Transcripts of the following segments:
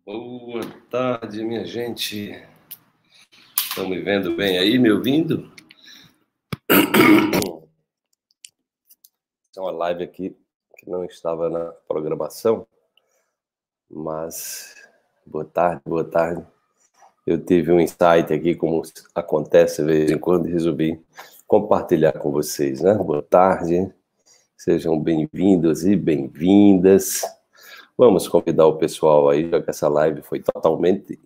Boa tarde, minha gente. Estão me vendo bem aí, me ouvindo? É uma live aqui que não estava na programação, mas boa tarde, boa tarde. Eu tive um insight aqui, como acontece de vez em quando, e resolvi compartilhar com vocês, né? Boa tarde, sejam bem-vindos e bem-vindas. Vamos convidar o pessoal aí, já que essa live foi totalmente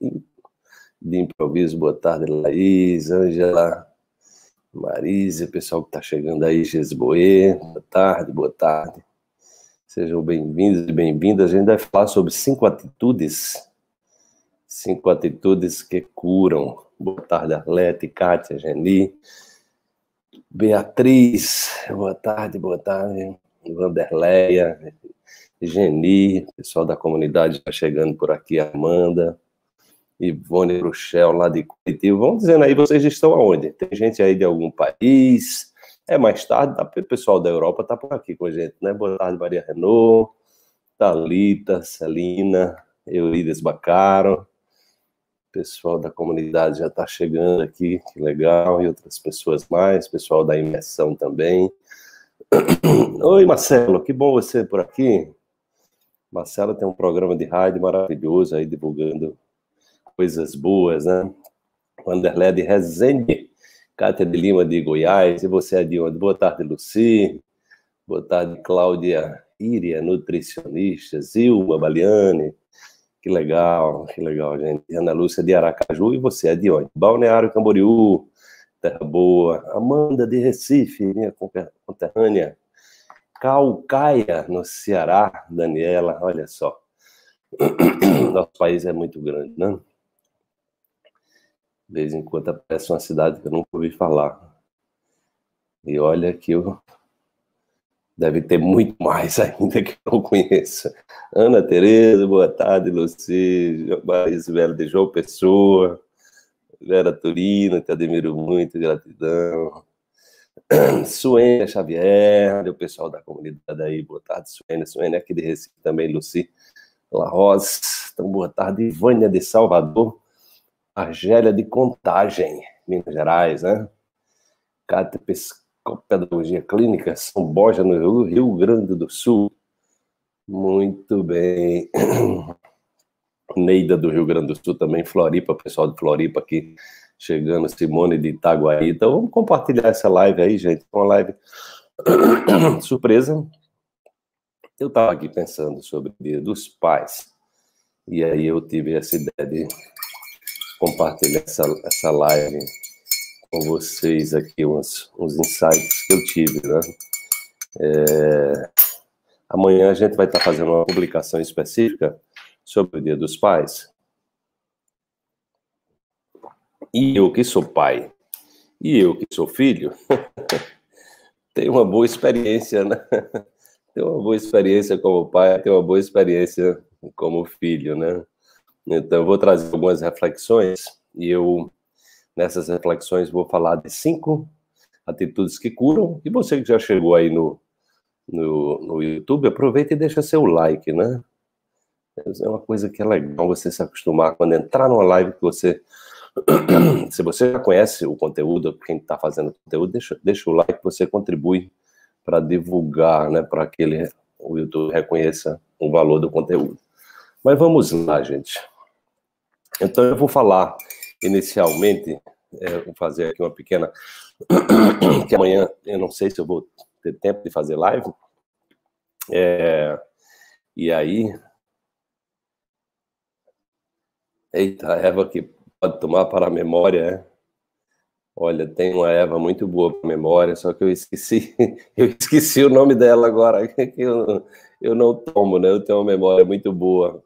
de improviso. Boa tarde, Laís, Ângela, Marise, o pessoal que está chegando aí, Gesboê, boa tarde, boa tarde. Sejam bem-vindos e bem-vindas. A gente vai falar sobre 5 atitudes que curam. Boa tarde, Arlete, Kátia, Geni, Beatriz, boa tarde, Vanderleia, Geni, pessoal da comunidade está chegando por aqui, Amanda, Ivone Bruxel, lá de Curitiba. Vão dizendo aí, vocês estão aonde? Tem gente aí de algum país? É mais tarde, o pessoal da Europa está por aqui com a gente, né? Boa tarde, Maria Renault, Thalita, Celina, Eurides Bacaro. O pessoal da comunidade já está chegando aqui, que legal, e outras pessoas mais, pessoal da imersão também. Oi, Marcelo, que bom você por aqui. Marcelo tem um programa de rádio maravilhoso aí, divulgando coisas boas, né? Vanderlei de Resende, Cátia de Lima de Goiás, e você é de onde? Boa tarde, Luci. Boa tarde, Cláudia Íria, nutricionista. Zilma Baliane. Que legal, gente. Ana Lúcia de Aracaju, e você é de onde? Balneário Camboriú, Terra Boa. Amanda de Recife, minha conterrânea. Calcaia, no Ceará. Daniela, olha só. Nosso país é muito grande, né? De vez em quando aparece uma cidade que eu nunca ouvi falar. E olha que deve ter muito mais ainda que eu não conheço. Ana Tereza, boa tarde, Luci, Isabela de João Pessoa, Vera Turino, te admiro muito, gratidão. Suênia Xavier, o pessoal da comunidade aí, boa tarde, Suênia. Suênia aqui de Recife também, Luci La Rosa. Então, boa tarde, Ivânia de Salvador. Argélia de Contagem, Minas Gerais, né? Cátia Pedagogia Clínica, São Borja, no Rio Grande do Sul. Muito bem. Neida do Rio Grande do Sul também, Floripa, pessoal de Floripa aqui chegando, Simone de Itaguaí. Então vamos compartilhar essa live aí, gente. Uma live surpresa. Eu estava aqui pensando sobre o Dia dos Pais. E aí eu tive essa ideia de compartilhar essa live com vocês aqui, uns insights que eu tive, né? Amanhã a gente vai estar fazendo uma publicação específica sobre o Dia dos Pais. E eu que sou pai, e eu que sou filho, tenho uma boa experiência, né? Tenho uma boa experiência como pai, tenho uma boa experiência como filho, né? Então eu vou trazer algumas reflexões, e nessas reflexões, vou falar de 5 atitudes que curam. E você que já chegou aí no YouTube, aproveita e deixa seu like, né? É uma coisa que é legal você se acostumar quando entrar numa live que você... Se você já conhece o conteúdo, quem está fazendo conteúdo, deixa o like, você contribui para divulgar, né? Para que o YouTube reconheça o valor do conteúdo. Mas vamos lá, gente. Então eu vou falar inicialmente, vou fazer aqui uma pequena... que amanhã eu não sei se eu vou ter tempo de fazer live. E aí... Eita, a Eva que pode tomar para a memória, é? Olha, tem uma Eva muito boa para a memória, só que eu esqueci o nome dela agora, que eu não tomo, né? Eu tenho uma memória muito boa,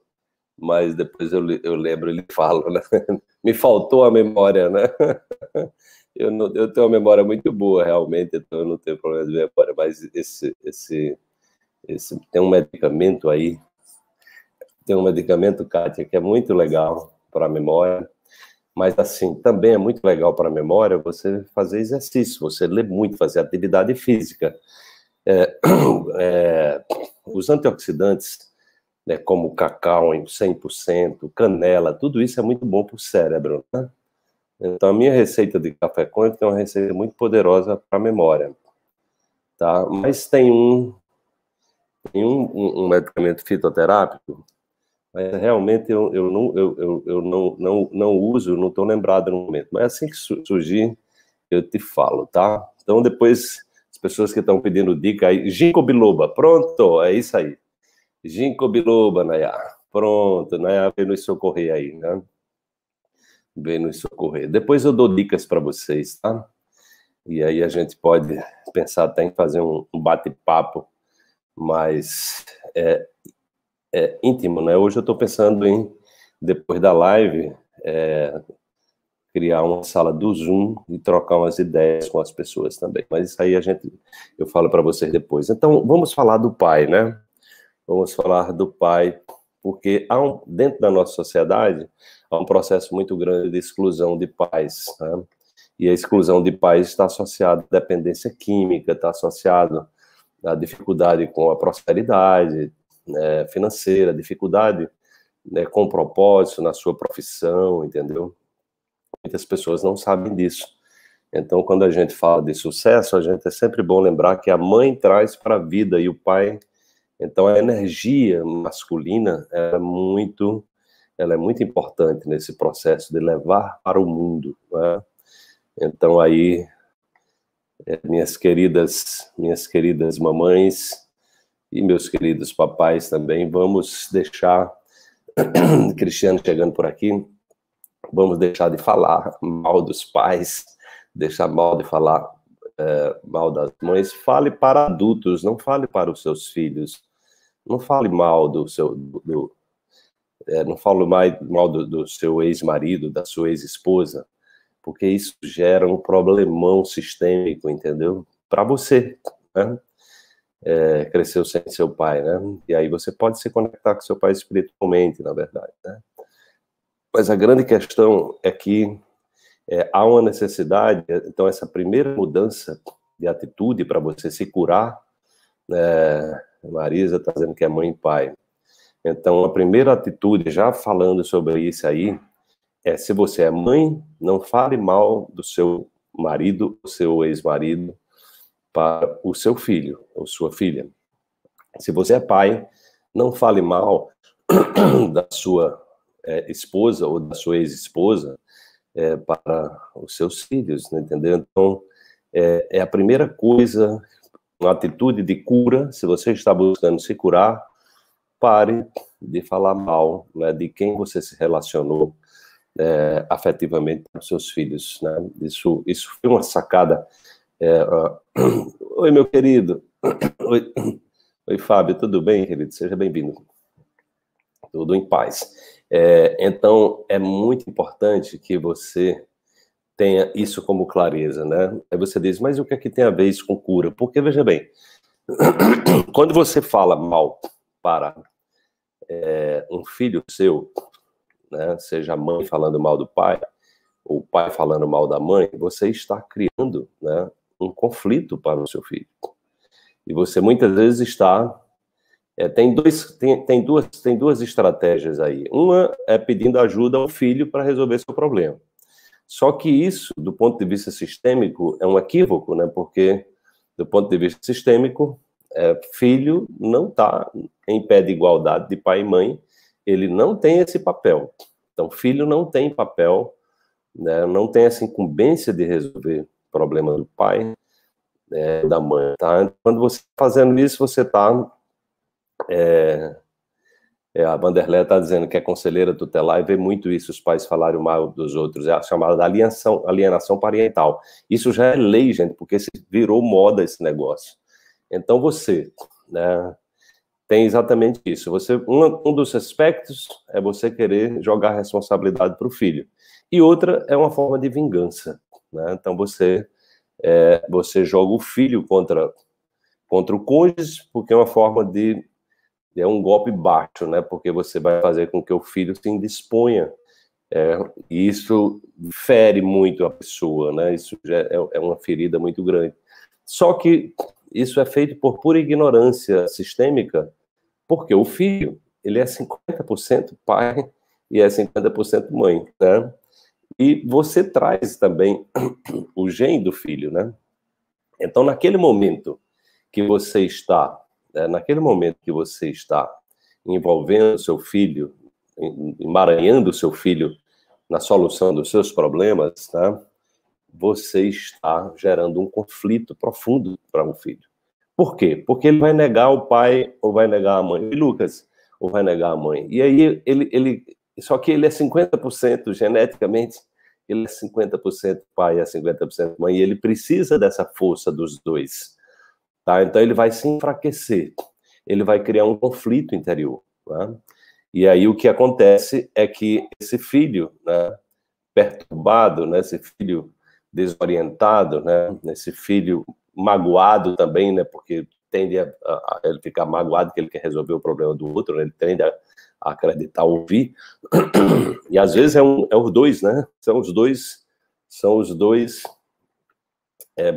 mas depois eu lembro e lhe falo, né? Me faltou a memória, né? Eu tenho uma memória muito boa, realmente, então eu não tenho problema de memória, mas tem um medicamento aí, Kátia, que é muito legal para a memória, mas assim, também é muito legal para a memória você fazer exercício, você ler muito, fazer atividade física. Os antioxidantes, né, como cacau em 100%, canela, tudo isso é muito bom para o cérebro, né? Então, a minha receita de café quântico é uma receita muito poderosa para a memória, tá? Mas tem um medicamento fitoterápico, mas realmente eu não uso, não estou lembrado no momento. Mas assim que surgir, eu te falo, tá? Então, depois, as pessoas que estão pedindo dica aí, ginkgo biloba, pronto, é isso aí. Ginkgo biloba, Nayá. Pronto, Nayá veio nos socorrer aí, né? Veio nos socorrer. Depois eu dou dicas para vocês, tá? E aí a gente pode pensar até em fazer um bate-papo mais íntimo, né? Hoje eu estou pensando em, depois da live, criar uma sala do Zoom e trocar umas ideias com as pessoas também. Mas isso aí eu falo para vocês depois. Então, vamos falar do pai, né? Vamos falar do pai, porque dentro da nossa sociedade há um processo muito grande de exclusão de pais, né? E a exclusão de pais está associada à dependência química, está associado à dificuldade com a prosperidade, né, financeira, dificuldade, né, com propósito na sua profissão, entendeu? Muitas pessoas não sabem disso. Então, quando a gente fala de sucesso, a gente é sempre bom lembrar que a mãe traz para a vida e o pai. Então, a energia masculina ela é muito importante nesse processo de levar para o mundo, né? Então, aí, minhas queridas mamães e meus queridos papais também, vamos deixar, Cristiano chegando por aqui, vamos deixar de falar mal dos pais, deixar mal de falar mal das mães. Fale para adultos, não fale para os seus filhos. Não fale mal não fale mal do seu ex-marido, da sua ex-esposa, porque isso gera um problemão sistêmico, entendeu? Para você, né? Cresceu sem seu pai, né? E aí você pode se conectar com seu pai espiritualmente, na verdade, né? Mas a grande questão é que há uma necessidade, então essa primeira mudança de atitude para você se curar, Marisa está dizendo que é mãe e pai. Então, a primeira atitude, já falando sobre isso aí, se você é mãe, não fale mal do seu marido, do seu ex-marido, para o seu filho ou sua filha. Se você é pai, não fale mal da sua esposa ou da sua ex-esposa para os seus filhos, né, entendeu? Então, é a primeira coisa, uma atitude de cura. Se você está buscando se curar, pare de falar mal, né, de quem você se relacionou afetivamente com seus filhos, né? Isso foi uma sacada. Oi, meu querido. Oi, Fábio, tudo bem, querido? Seja bem-vindo. Tudo em paz. Então, é muito importante que você tenha isso como clareza, né? Aí você diz, mas o que é que tem a ver isso com cura? Porque, veja bem, quando você fala mal para um filho seu, né, seja a mãe falando mal do pai, ou o pai falando mal da mãe, você está criando, né, um conflito para o seu filho. E você muitas vezes está... tem duas estratégias aí. Uma é pedindo ajuda ao filho para resolver seu problema. Só que isso, do ponto de vista sistêmico, é um equívoco, né? Porque, do ponto de vista sistêmico, filho não está em pé de igualdade de pai e mãe, ele não tem esse papel. Então, filho não tem papel, né? Não tem essa incumbência de resolver o problema do pai, da mãe, tá? Quando você está fazendo isso, você está... a Vanderlei está dizendo que é conselheira tutelar e vê muito isso, os pais falarem mal dos outros, é a chamada da alienação parental. Isso já é lei, gente, porque virou moda esse negócio. Então você, né, tem exatamente isso. Um dos aspectos é você querer jogar a responsabilidade para o filho. E outra é uma forma de vingança, né? Então você joga o filho contra o cônjuge, porque é uma forma de... é um golpe baixo, né? Porque você vai fazer com que o filho se indisponha. E isso fere muito a pessoa, né? Isso já é uma ferida muito grande. Só que isso é feito por pura ignorância sistêmica, porque o filho ele é 50% pai e é 50% mãe, né? E você traz também o gene do filho, né? Então, naquele momento que você está, naquele momento que você está envolvendo o seu filho, emaranhando o seu filho na solução dos seus problemas, tá? Você está gerando um conflito profundo para um filho. Por quê? Porque ele vai negar o pai ou vai negar a mãe. E Lucas, ou vai negar a mãe. E aí, só que ele é 50% geneticamente, ele é 50% pai, é 50% mãe, e ele precisa dessa força dos dois. Tá? Então ele vai se enfraquecer, ele vai criar um conflito interior. Tá? E aí o que acontece é que esse filho, né, perturbado, né, esse filho desorientado, né, esse filho magoado também, né, porque tende a ele ficar magoado que ele quer resolver o problema do outro, né, ele tende a acreditar, ouvir, e às vezes é os dois, né, são os dois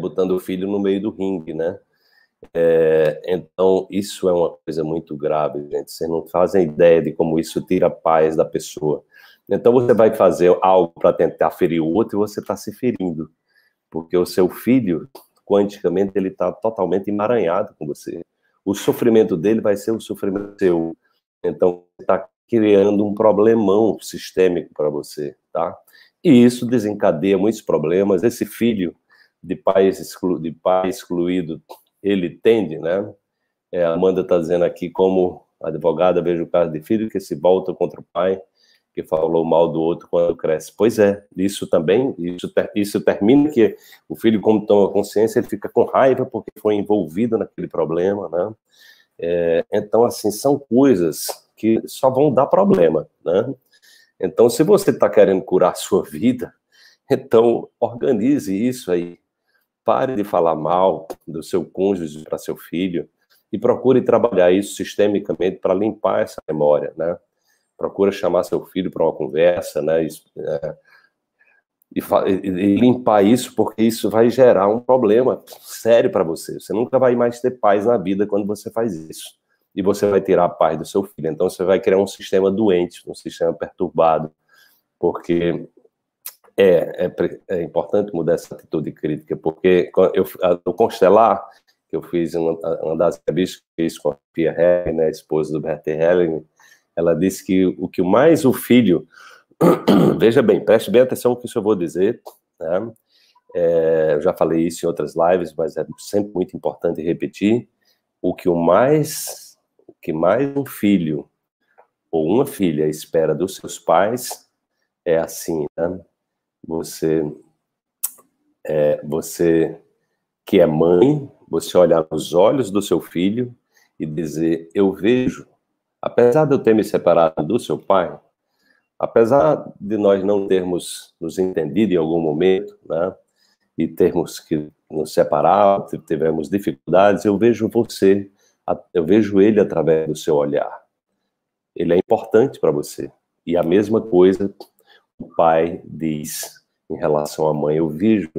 botando o filho no meio do ringue, né. Então, isso é uma coisa muito grave, gente. Vocês não fazem ideia de como isso tira a paz da pessoa. Então, você vai fazer algo para tentar ferir o outro e você está se ferindo. Porque o seu filho, quanticamente, ele está totalmente emaranhado com você. O sofrimento dele vai ser o sofrimento seu. Então, você está criando um problemão sistêmico para você, tá? E isso desencadeia muitos problemas. Esse filho de pai excluído, ele tende, né? A Amanda está dizendo aqui, como advogada, vejo o caso de filho que se volta contra o pai, que falou mal do outro quando cresce. Pois é, isso também, isso termina que o filho, como toma consciência, ele fica com raiva porque foi envolvido naquele problema, né? Então, assim, são coisas que só vão dar problema, né? Então, se você está querendo curar a sua vida, então organize isso aí. Pare de falar mal do seu cônjuge para seu filho e procure trabalhar isso sistemicamente para limpar essa memória, né? Procura chamar seu filho para uma conversa, né? E limpar isso, porque isso vai gerar um problema sério para você. Você nunca vai mais ter paz na vida quando você faz isso. E você vai tirar a paz do seu filho. Então você vai criar um sistema doente, um sistema perturbado, porque é importante mudar essa atitude crítica, porque o Constelar, que eu fiz uma das entrevistas que eu fiz com a Pia Helling, né, esposa do Bert Helling, ela disse que o que mais o filho, veja bem, preste bem atenção no que eu vou dizer, né? Eu já falei isso em outras lives, mas é sempre muito importante repetir, o que mais um filho ou uma filha espera dos seus pais é assim, né? Você que é mãe, você olhar nos olhos do seu filho e dizer, eu vejo, apesar de eu ter me separado do seu pai, apesar de nós não termos nos entendido em algum momento, né, e termos que nos separar, tivemos dificuldades, eu vejo você, eu vejo ele através do seu olhar. Ele é importante para você. E a mesma coisa o pai diz em relação à mãe, eu vejo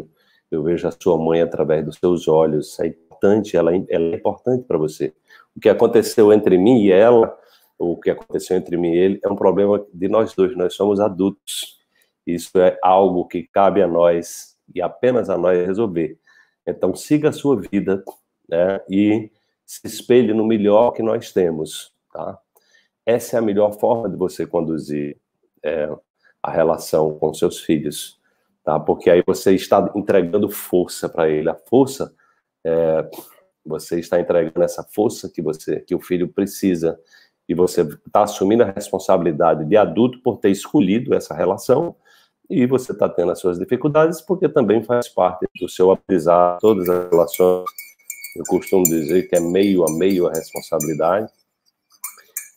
a sua mãe através dos seus olhos, é importante, ela é importante para você. O que aconteceu entre mim e ela, o que aconteceu entre mim e ele, é um problema de nós dois, nós somos adultos. Isso é algo que cabe a nós, e apenas a nós resolver. Então, siga a sua vida, né, e se espelhe no melhor que nós temos, tá? Essa é a melhor forma de você conduzir a relação com seus filhos, tá? Porque aí você está entregando força para ele. A força, você está entregando essa força que o filho precisa, e você está assumindo a responsabilidade de adulto por ter escolhido essa relação, e você está tendo as suas dificuldades porque também faz parte do seu aprendizado. Todas as relações, eu costumo dizer que é meio a meio a responsabilidade,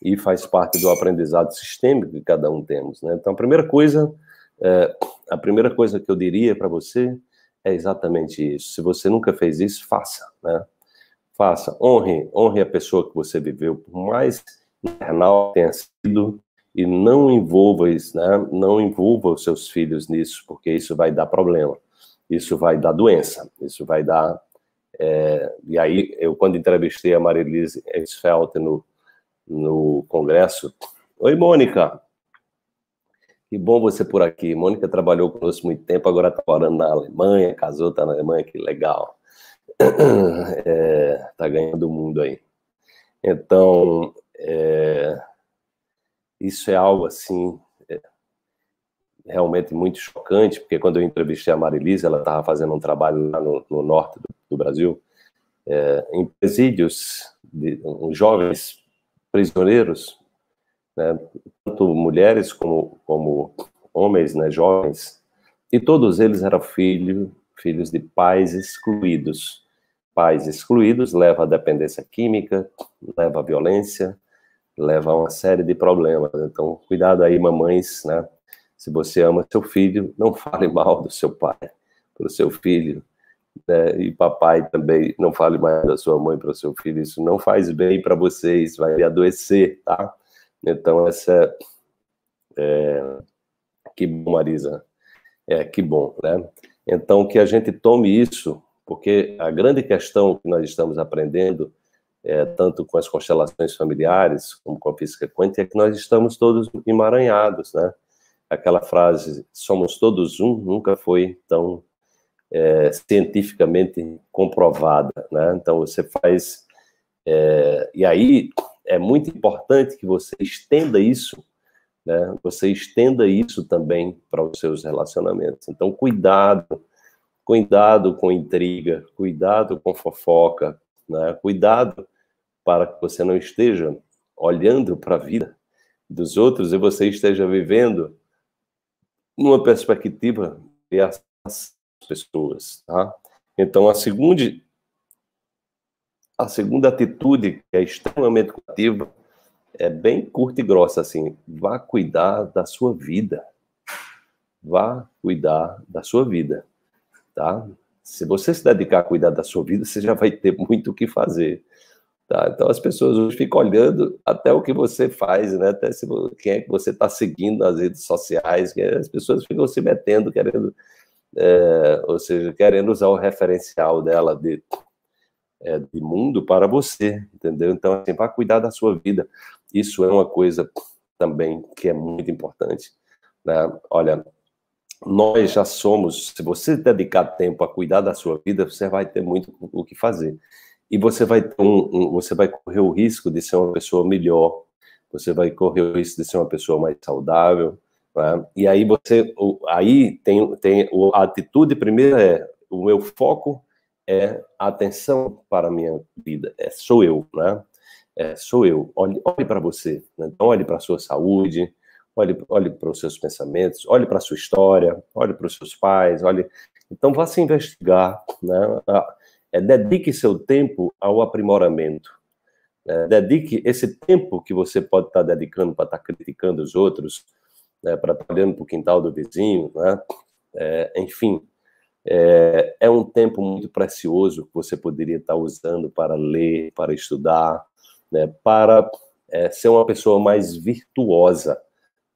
e faz parte do aprendizado sistêmico que cada um temos, né? Então, a primeira coisa que eu diria para você é exatamente isso. Se você nunca fez isso, faça, né? Faça, honre a pessoa que você viveu, por mais infernal tenha sido, e não envolva isso, né? Não envolva os seus filhos nisso, porque isso vai dar problema, isso vai dar doença, isso vai dar... E aí, eu quando entrevistei a Marilise Elsfeld no Congresso. Oi, Mônica. Que bom você por aqui. Mônica trabalhou conosco muito tempo, agora está morando na Alemanha, casou, está na Alemanha, que legal. Está ganhando o mundo aí. Então, isso é algo assim, realmente muito chocante, porque quando eu entrevistei a Marilise, ela estava fazendo um trabalho lá no norte do Brasil, em presídios, jovens prisioneiros, né, tanto mulheres como homens, né, jovens, e todos eles eram filhos de pais excluídos. Pais excluídos leva à dependência química, leva à violência, leva a uma série de problemas. Então, cuidado aí, mamães, né? Se você ama seu filho, não fale mal do seu pai para o seu filho, né? E papai também, não fale mais da sua mãe para o seu filho. Isso não faz bem para vocês, vai adoecer, tá? Então, que bom, Marisa. Que bom, né? Então, que a gente tome isso, porque a grande questão que nós estamos aprendendo, tanto com as constelações familiares, como com a física quântica, é que nós estamos todos emaranhados, né? Aquela frase, somos todos um, nunca foi tão cientificamente comprovada, né? Então, você faz... e aí, é muito importante que você estenda isso, né? Você estenda isso também para os seus relacionamentos. Então, cuidado com intriga, cuidado com fofoca, né? Cuidado para que você não esteja olhando para a vida dos outros e você esteja vivendo numa perspectiva de as pessoas, tá? Então, a segunda atitude, que é extremamente ativa, é bem curta e grossa, assim, vá cuidar da sua vida. Vá cuidar da sua vida, tá? Se você se dedicar a cuidar da sua vida, você já vai ter muito o que fazer, tá? Então, as pessoas hoje ficam olhando até o que você faz, né? Até quem é que você está seguindo nas redes sociais, as pessoas ficam se metendo, querendo, ou seja, querendo usar o referencial dela de mundo para você, entendeu? Então, assim, vá cuidar da sua vida. Isso é uma coisa também que é muito importante, né? Olha, nós já somos, se você dedicar tempo a cuidar da sua vida, você vai ter muito o que fazer. E você vai ter você vai correr o risco de ser uma pessoa melhor, você vai correr o risco de ser uma pessoa mais saudável, né? E aí aí tem a atitude primeira o meu foco é a atenção para a minha vida, sou eu, né? Sou eu. Olhe para você, né? Então olhe para a sua saúde, olhe para os seus pensamentos, olhe para a sua história, olhe para os seus pais, então vá se investigar, né? Dedique seu tempo ao aprimoramento, dedique esse tempo que você pode estar dedicando para estar criticando os outros, né? Para estar olhando para o quintal do vizinho, né? Enfim, é um tempo muito precioso que você poderia estar usando para ler, para estudar, né? Para ser uma pessoa mais virtuosa,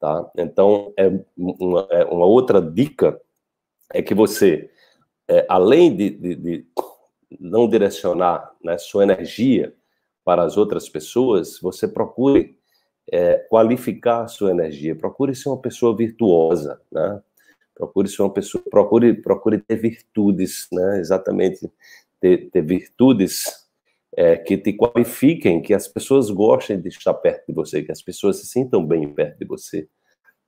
tá? Então, uma outra dica é que você, além de não direcionar, né, sua energia para as outras pessoas, você procure qualificar a sua energia, procure ser uma pessoa virtuosa, né? Procure ser uma pessoa, procure ter virtudes, né? Exatamente, ter virtudes que te qualifiquem, que as pessoas gostem de estar perto de você, que as pessoas se sintam bem perto de você,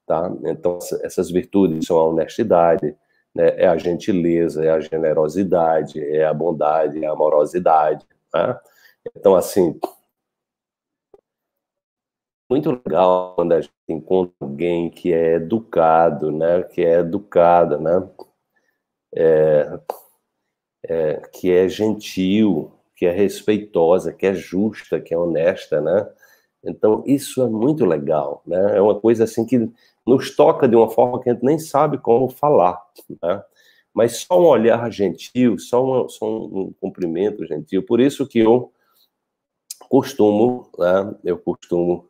tá? Então, essas virtudes são a honestidade, né? É a gentileza, é a generosidade, é a bondade, é a amorosidade, tá? Então, assim, muito legal quando a gente encontra alguém que é educado, né? Que é educada, né? Que é gentil, que é respeitosa, que é justa, que é honesta, né? Então, isso é muito legal, né? É uma coisa assim que nos toca de uma forma que a gente nem sabe como falar, né? Mas só um olhar gentil, só um cumprimento gentil. Por isso que eu costumo, né? Eu costumo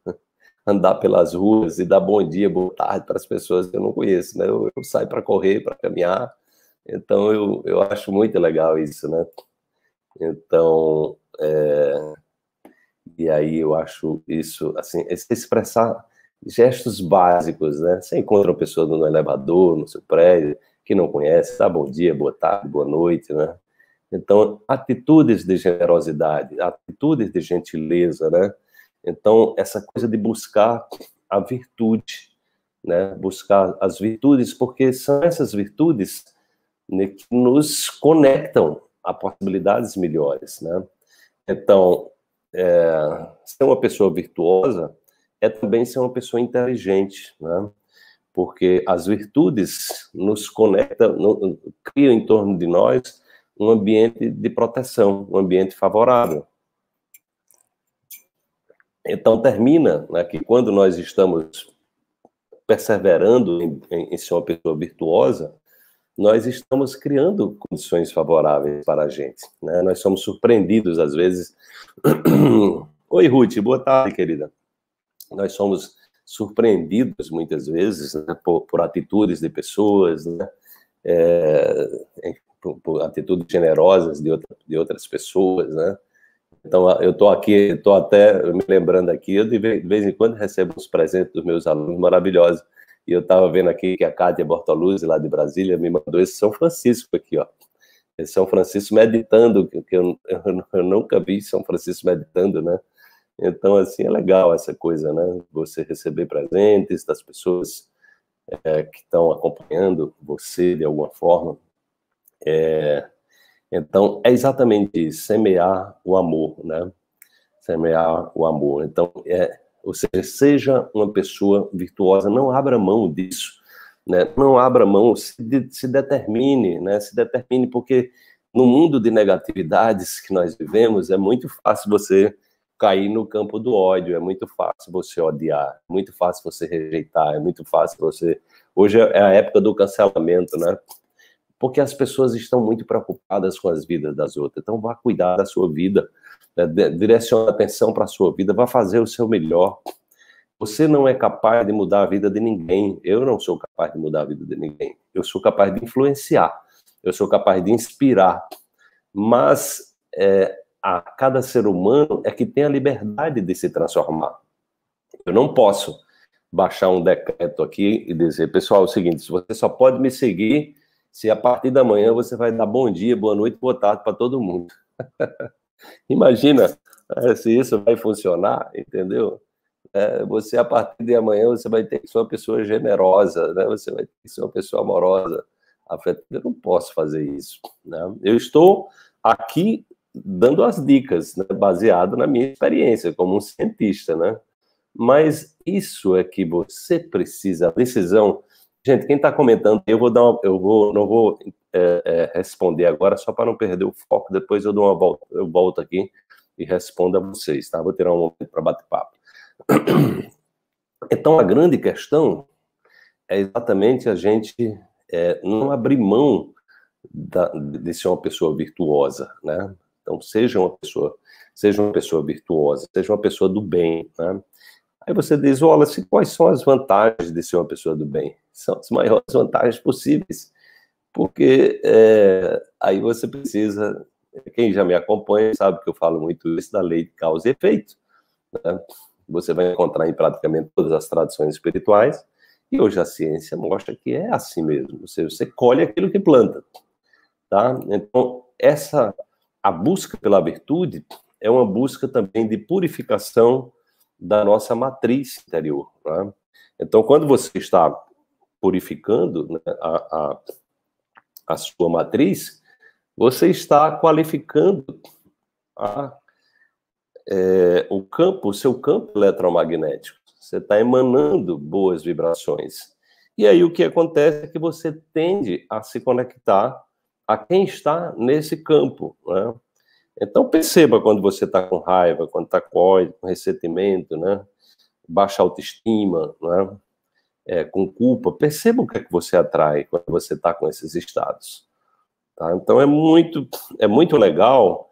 andar pelas ruas e dar bom dia, boa tarde para as pessoas que eu não conheço, né? Eu saio para correr, para caminhar. Então, eu acho muito legal isso, né? Então, E aí eu acho isso, assim, expressar gestos básicos, né? Você encontra uma pessoa no elevador, no seu prédio, que não conhece, dá bom dia, boa tarde, boa noite, né? Então, atitudes de generosidade, atitudes de gentileza, né? Então, essa coisa de buscar a virtude, né? Buscar as virtudes, porque são essas virtudes, né, que nos conectam a possibilidades melhores, né? Então, ser uma pessoa virtuosa é também ser uma pessoa inteligente, né? Porque as virtudes nos conectam, criam em torno de nós um ambiente de proteção, um ambiente favorável. Então, termina, né, que quando nós estamos perseverando em ser uma pessoa virtuosa, nós estamos criando condições favoráveis para a gente, né? Nós somos surpreendidos, às vezes. Oi, Ruth, boa tarde, querida. Nós somos surpreendidos, muitas vezes, né, por atitudes de pessoas, né? Por atitudes generosas de outras pessoas, né? Então, eu estou aqui, estou até me lembrando aqui, eu de vez em quando recebo uns presentes dos meus alunos maravilhosos. E eu estava vendo aqui que a Kátia Bortoluzzi, lá de Brasília, me mandou esse São Francisco aqui, ó. Esse São Francisco meditando, que eu nunca vi São Francisco meditando, né? Então, assim, é legal essa coisa, né? Você receber presentes das pessoas que estão acompanhando você de alguma forma. Então, é exatamente isso, semear o amor, né? Semear o amor. Então, ou seja, seja uma pessoa virtuosa, não abra mão disso, né? Não abra mão, se determine, né? Se determine, porque no mundo de negatividades que nós vivemos, é muito fácil você cair no campo do ódio, é muito fácil você odiar, é muito fácil você rejeitar, é muito fácil você... Hoje é a época do cancelamento, né? Porque as pessoas estão muito preocupadas com as vidas das outras. Então, vá cuidar da sua vida, né? Direcione a atenção para a sua vida, vá fazer o seu melhor. Você não é capaz de mudar a vida de ninguém. Eu não sou capaz de mudar a vida de ninguém. Eu sou capaz de influenciar. Eu sou capaz de inspirar. Mas a cada ser humano é que tem a liberdade de se transformar. Eu não posso baixar um decreto aqui e dizer, pessoal, é o seguinte, você só pode me seguir se a partir da manhã você vai dar bom dia, boa noite, boa tarde para todo mundo. Imagina se isso vai funcionar, entendeu? Você, a partir de amanhã, você vai ter que ser uma pessoa generosa, né? Você vai ter que ser uma pessoa amorosa, afetiva. Eu não posso fazer isso, né? Eu estou aqui dando as dicas, né? Baseado na minha experiência como um cientista, né? Mas isso é que você precisa, a decisão... Gente, quem está comentando, não vou responder agora, só para não perder o foco, depois eu dou uma volta, eu volto aqui e respondo a vocês, tá? Vou tirar um momento para bater papo. Então, a grande questão é exatamente a gente não abrir mão de ser uma pessoa virtuosa, né? Então, seja uma pessoa virtuosa, seja uma pessoa do bem, né? Aí você diz, Wallace, quais são as vantagens de ser uma pessoa do bem? São as maiores vantagens possíveis, porque aí você precisa, quem já me acompanha sabe que eu falo muito isso da lei de causa e efeito, né? Você vai encontrar em praticamente todas as tradições espirituais, e hoje a ciência mostra que é assim mesmo, ou seja, você colhe aquilo que planta, tá? Então, a busca pela virtude é uma busca também de purificação da nossa matriz interior, né? Então, quando você está purificando, né, a sua matriz, você está qualificando o seu campo eletromagnético. Você está emanando boas vibrações. E aí o que acontece é que você tende a se conectar a quem está nesse campo, né? Então perceba quando você está com raiva, quando está com ódio, com ressentimento, né? Baixa autoestima, né? Com culpa, perceba o que é que você atrai quando você está com esses estados, tá? Então é muito legal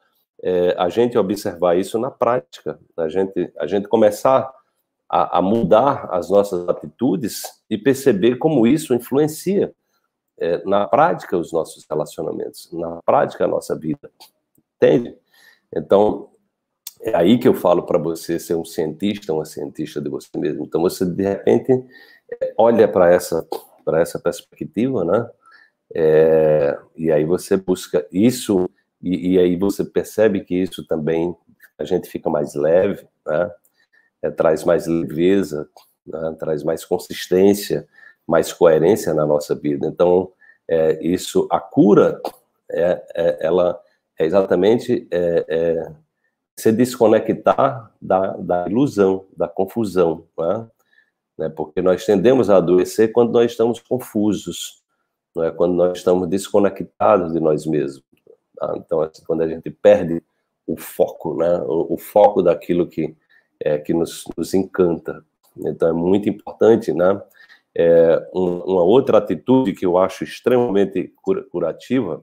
a gente observar isso na prática, a gente começar a mudar as nossas atitudes e perceber como isso influencia na prática os nossos relacionamentos, na prática a nossa vida, entende? Então, É aí que eu falo para você ser um cientista, uma cientista de você mesmo. Então você, de repente, olha para essa perspectiva, né? E aí você busca isso, e aí você percebe que isso também, a gente fica mais leve, né? Traz mais leveza, né? Traz mais consistência, mais coerência na nossa vida. Então, isso, a cura, ela é exatamente se desconectar da ilusão, da confusão, né? Porque nós tendemos a adoecer quando nós estamos confusos, não é? Quando nós estamos desconectados de nós mesmos. Tá? Então, assim, quando a gente perde o foco, né? O foco daquilo que nos encanta. Então, é muito importante, né? Uma outra atitude que eu acho extremamente curativa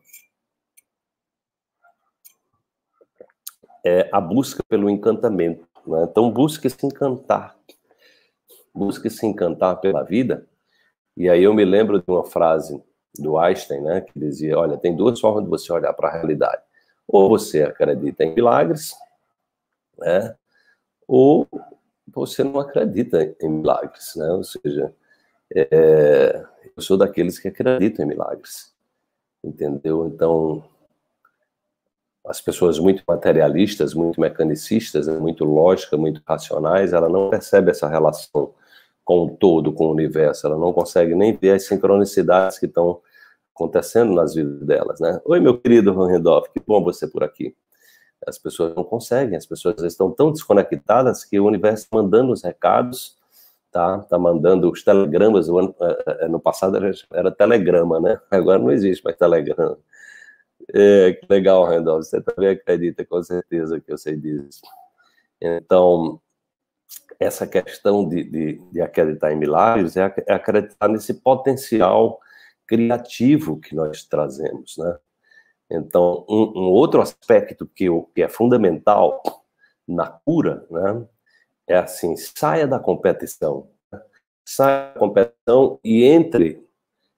é a busca pelo encantamento, né? Então, busque se encantar pela vida. E aí eu me lembro de uma frase do Einstein, né, que dizia, olha, tem duas formas de você olhar para a realidade. Ou você acredita em milagres, né, ou você não acredita em milagres, né? Ou seja, eu sou daqueles que acreditam em milagres, entendeu? Então, as pessoas muito materialistas, muito mecanicistas, muito lógicas, muito racionais, ela não percebe essa relação com o todo, com o universo, ela não consegue nem ver as sincronicidades que estão acontecendo nas vidas delas, né? Oi, meu querido Randolph, que bom você por aqui. As pessoas não conseguem, as pessoas estão tão desconectadas que o universo está mandando os recados, tá mandando os telegramas. No passado era telegrama, né? Agora não existe mais telegrama. Que legal, Randolph, você também acredita, com certeza que eu sei disso. Então, essa questão de acreditar em milagres é acreditar nesse potencial criativo que nós trazemos, né? Então, um outro aspecto que é fundamental na cura, né, é assim, saia da competição e entre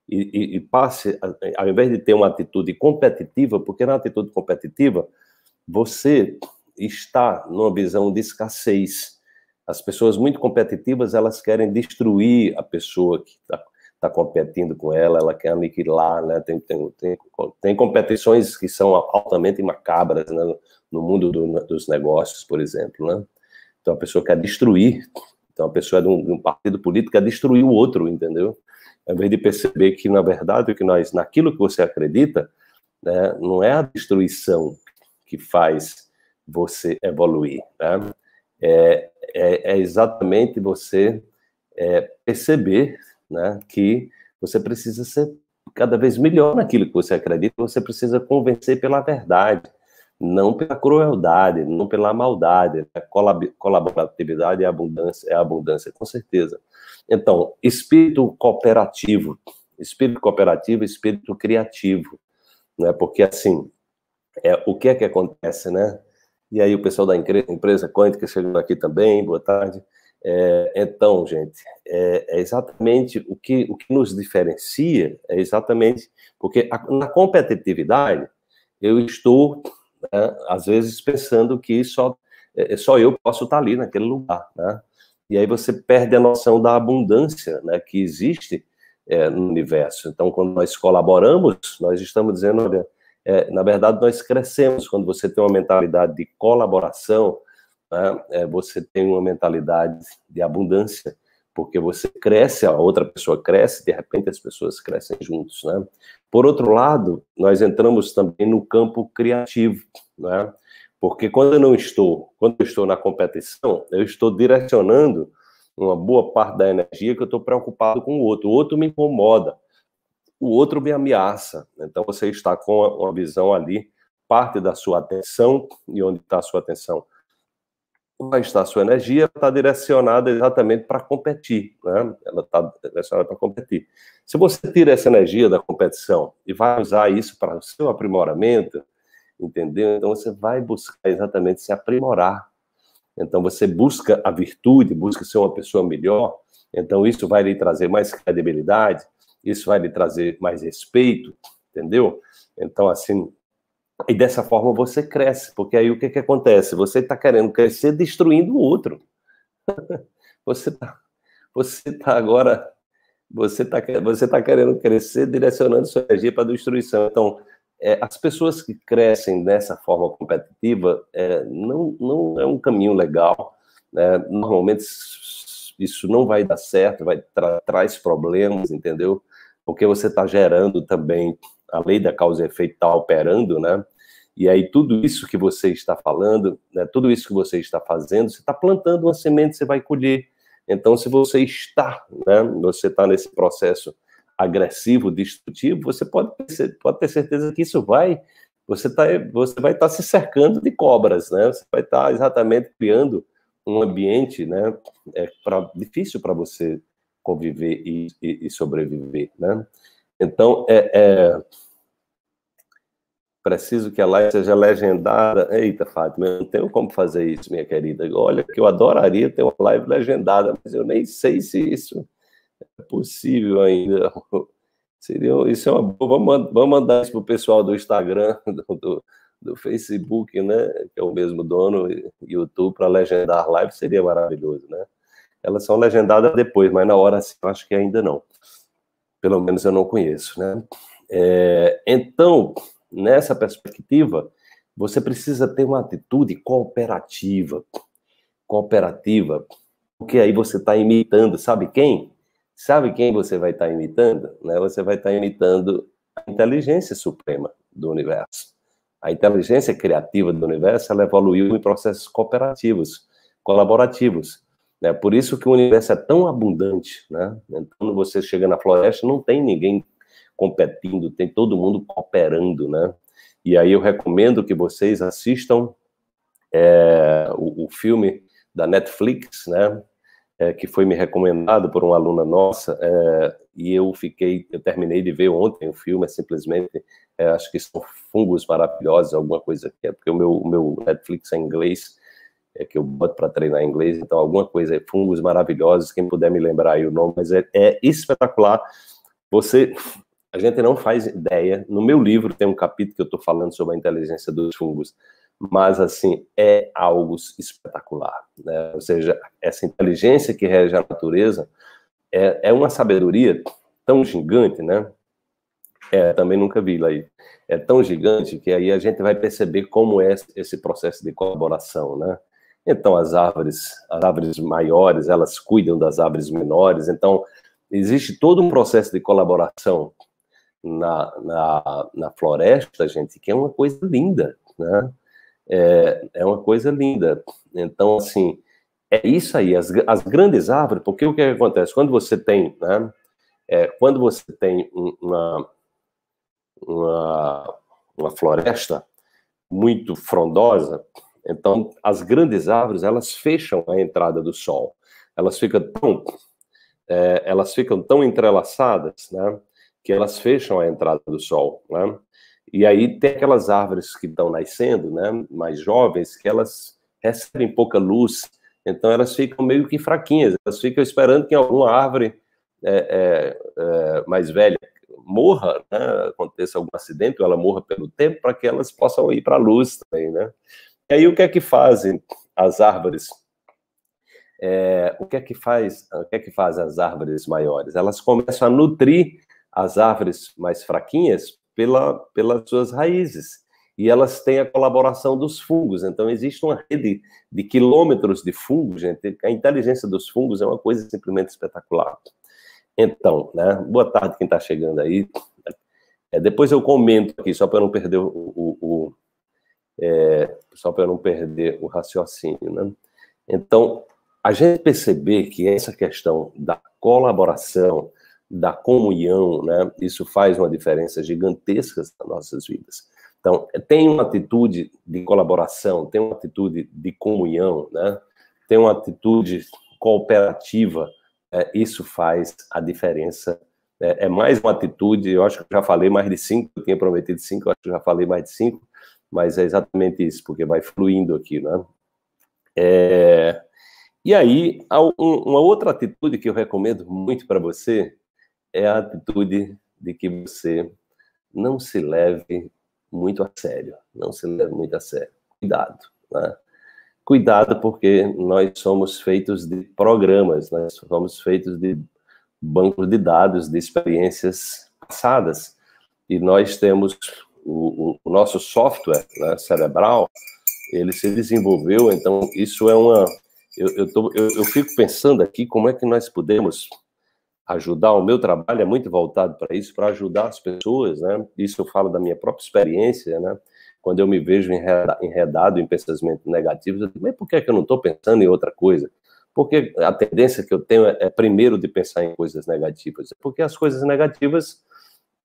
e passe, ao invés de ter uma atitude competitiva, porque na atitude competitiva você está numa visão de escassez. As pessoas muito competitivas, elas querem destruir a pessoa que está competindo com ela quer aniquilar, né? Tem competições que são altamente macabras, né? No mundo dos negócios, por exemplo, né? Então a pessoa quer destruir, então a pessoa de um partido político quer destruir o outro, entendeu? Ao invés de perceber que, na verdade, naquilo que você acredita, né, não é a destruição que faz você evoluir, né? É exatamente você perceber, né, que você precisa ser cada vez melhor naquilo que você acredita, você precisa convencer pela verdade, não pela crueldade, não pela maldade. A colaboratividade é a abundância, com certeza. Então, espírito cooperativo, espírito criativo, né? Porque assim, o que é que acontece, né? E aí o pessoal da empresa Quântica chegando aqui também, boa tarde. Então, gente, é exatamente o que nos diferencia, é exatamente porque na competitividade eu estou, né, às vezes pensando que só eu posso estar ali naquele lugar, né? E aí você perde a noção da abundância, né, que existe no universo. Então, quando nós colaboramos, nós estamos dizendo, olha, na verdade, nós crescemos. Quando você tem uma mentalidade de colaboração, né, você tem uma mentalidade de abundância, porque você cresce, a outra pessoa cresce, de repente as pessoas crescem juntos, né? Por outro lado, nós entramos também no campo criativo, né? Porque quando eu estou na competição, eu estou direcionando uma boa parte da energia que eu estou preocupado com o outro me incomoda, o outro me ameaça. Então você está com uma visão ali, parte da sua atenção, e onde está a sua atenção? Vai estar a sua energia, está direcionada exatamente para competir, né? Ela está direcionada para competir. Se você tira essa energia da competição e vai usar isso para o seu aprimoramento, entendeu? Então você vai buscar exatamente se aprimorar. Então você busca a virtude, busca ser uma pessoa melhor. Então isso vai lhe trazer mais credibilidade, isso vai lhe trazer mais respeito, entendeu? Então assim, E dessa forma você cresce, porque aí o que acontece? Você está querendo crescer destruindo o outro. Você tá agora, você tá querendo crescer direcionando sua energia para a destruição. Então, as pessoas que crescem dessa forma competitiva, não é um caminho legal, né? Normalmente isso não vai dar certo, traz problemas, entendeu? Porque você está gerando também, a lei da causa e efeito está operando, né? E aí tudo isso que você está falando, né, tudo isso que você está fazendo, você está plantando uma semente, você vai colher. Então, se você está, né, você está nesse processo agressivo, destrutivo, você pode ter certeza que isso você vai estar se cercando de cobras, né? Você vai estar exatamente criando um ambiente, né, difícil para você conviver e sobreviver, né? Então, preciso que a live seja legendada. Eita, Fátima, eu não tenho como fazer isso, minha querida. Olha, que eu adoraria ter uma live legendada, mas eu nem sei se isso é possível ainda. Isso é uma boa. Vamos mandar isso para o pessoal do Instagram, do Facebook, né? Que é o mesmo dono, YouTube, para legendar live, seria maravilhoso, né? Elas são legendadas depois, mas na hora assim, eu acho que ainda não. Pelo menos eu não conheço, né? Então, nessa perspectiva, você precisa ter uma atitude cooperativa, porque aí você está imitando, sabe quem? Sabe quem você vai estar imitando? Né? Você vai estar imitando a inteligência suprema do universo. A inteligência criativa do universo, ela evoluiu em processos cooperativos, colaborativos. Né? Por isso que o universo é tão abundante, né? Então, quando você chega na floresta, não tem ninguém competindo, tem todo mundo cooperando, né? E aí eu recomendo que vocês assistam o filme da Netflix, né? Que foi me recomendado por uma aluna nossa, e eu terminei de ver ontem o filme, simplesmente, acho que são fungos maravilhosos, alguma coisa que porque o meu Netflix é em inglês, que eu boto para treinar inglês, então alguma coisa, fungos maravilhosos, quem puder me lembrar aí o nome, mas é espetacular. A gente não faz ideia, no meu livro tem um capítulo que eu estou falando sobre a inteligência dos fungos, mas, assim, é algo espetacular, né? Ou seja, essa inteligência que rege a natureza é uma sabedoria tão gigante, né? Também nunca vi lá aí. É tão gigante que aí a gente vai perceber como é esse processo de colaboração, né? Então, as árvores maiores, elas cuidam das árvores menores, então, existe todo um processo de colaboração na floresta, gente, que é uma coisa linda, né? É uma coisa linda. Então, assim, é isso aí, as grandes árvores, porque o que acontece? Quando você tem, né, quando você tem uma floresta muito frondosa, então as grandes árvores, elas fecham a entrada do sol. Elas ficam tão entrelaçadas, né, que elas fecham a entrada do sol, né? E aí tem aquelas árvores que estão nascendo, né, mais jovens, que elas recebem pouca luz, então elas ficam meio que fraquinhas, elas ficam esperando que alguma árvore mais velha morra, né, aconteça algum acidente, ou ela morra pelo tempo, para que elas possam ir para a luz também, né? E aí o que é que fazem as árvores? O que é que faz as árvores maiores? Elas começam a nutrir as árvores mais fraquinhas pelas suas raízes. E elas têm a colaboração dos fungos. Então, existe uma rede de quilômetros de fungos, gente. A inteligência dos fungos é uma coisa simplesmente espetacular. Então, né? Boa tarde quem está chegando aí. Depois eu comento aqui, só para não perder o raciocínio, né? Então, a gente perceber que essa questão da colaboração, da comunhão, né, isso faz uma diferença gigantesca nas nossas vidas. Então, tem uma atitude de colaboração, tem uma atitude de comunhão, né, tem uma atitude cooperativa, isso faz a diferença. É mais uma atitude, eu acho que eu já falei mais de 5, eu tinha prometido 5, eu acho que eu já falei mais de 5, mas é exatamente isso, porque vai fluindo aqui, né? E aí, uma outra atitude que eu recomendo muito para você é a atitude de que você não se leve muito a sério. Não se leve muito a sério. Cuidado, né? Cuidado, porque nós somos feitos de programas, nós somos feitos de bancos de dados, de experiências passadas. E nós temos o nosso software, né, cerebral, ele se desenvolveu, então isso é uma... Eu fico pensando aqui como é que nós podemos ajudar. O meu trabalho é muito voltado para isso, para ajudar as pessoas, né? Isso eu falo da minha própria experiência, né? Quando eu me vejo enredado em pensamentos negativos, eu digo, mas por que é que eu não estou pensando em outra coisa? Porque a tendência que eu tenho é primeiro de pensar em coisas negativas, porque as coisas negativas,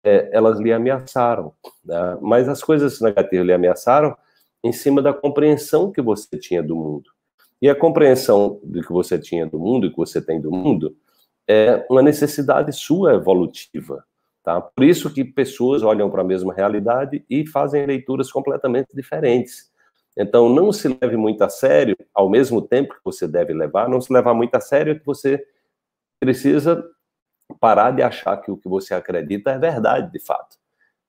elas lhe ameaçaram, né? Mas as coisas negativas lhe ameaçaram em cima da compreensão que você tinha do mundo. E a compreensão do que você tinha do mundo e que você tem do mundo é uma necessidade sua evolutiva, tá? Por isso que pessoas olham para a mesma realidade e fazem leituras completamente diferentes. Então, não se leve muito a sério, ao mesmo tempo que você deve levar, não se levar muito a sério é que você precisa parar de achar que o que você acredita é verdade, de fato,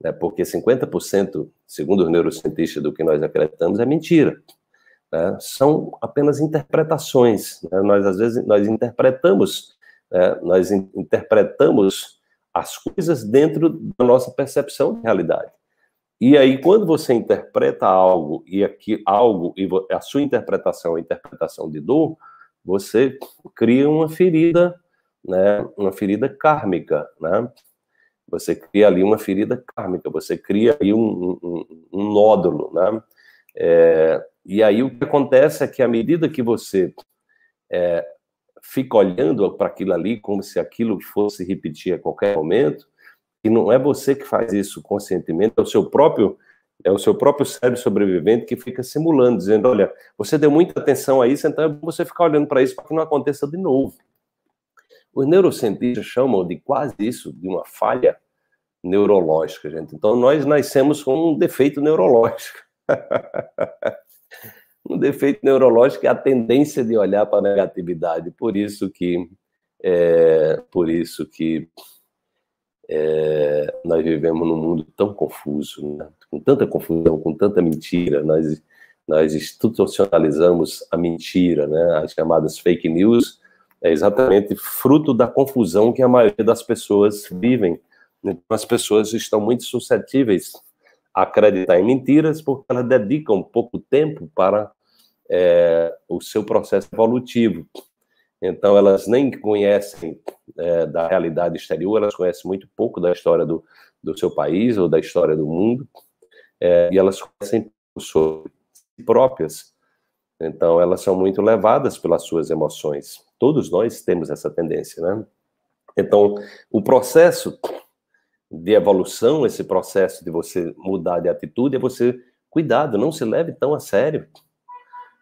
né? Porque 50%, segundo os neurocientistas, do que nós acreditamos é mentira, né? São apenas interpretações, né? Às vezes, nós interpretamos as coisas dentro da nossa percepção de realidade. E aí, quando você interpreta algo e a sua interpretação é a interpretação de dor, você cria uma ferida, né? Uma ferida kármica, né? Você cria ali uma ferida kármica, você cria aí um nódulo, né? E aí o que acontece é que à medida que você fica olhando para aquilo ali como se aquilo fosse repetir a qualquer momento, e não é você que faz isso conscientemente, é o seu próprio cérebro sobrevivente que fica simulando, dizendo, olha, você deu muita atenção a isso, então é bom você ficar olhando para isso para que não aconteça de novo. Os neurocientistas chamam de quase isso, de uma falha neurológica, gente. Então nós nascemos com um defeito neurológico. Um defeito neurológico é a tendência de olhar para a negatividade. Por isso que nós vivemos num mundo tão confuso, né? Com tanta confusão, com tanta mentira. Nós institucionalizamos a mentira, né? As chamadas fake news é exatamente fruto da confusão que a maioria das pessoas vivem. Então, as pessoas estão muito suscetíveis a acreditar em mentiras porque elas dedicam pouco tempo para o seu processo evolutivo. Então, elas nem conhecem da realidade exterior, elas conhecem muito pouco da história do seu país ou da história do mundo, e elas conhecem sobre si próprias. Então, elas são muito levadas pelas suas emoções. Todos nós temos essa tendência, né? Então, o processo de evolução, esse processo de você mudar de atitude, é você, cuidado, não se leve tão a sério,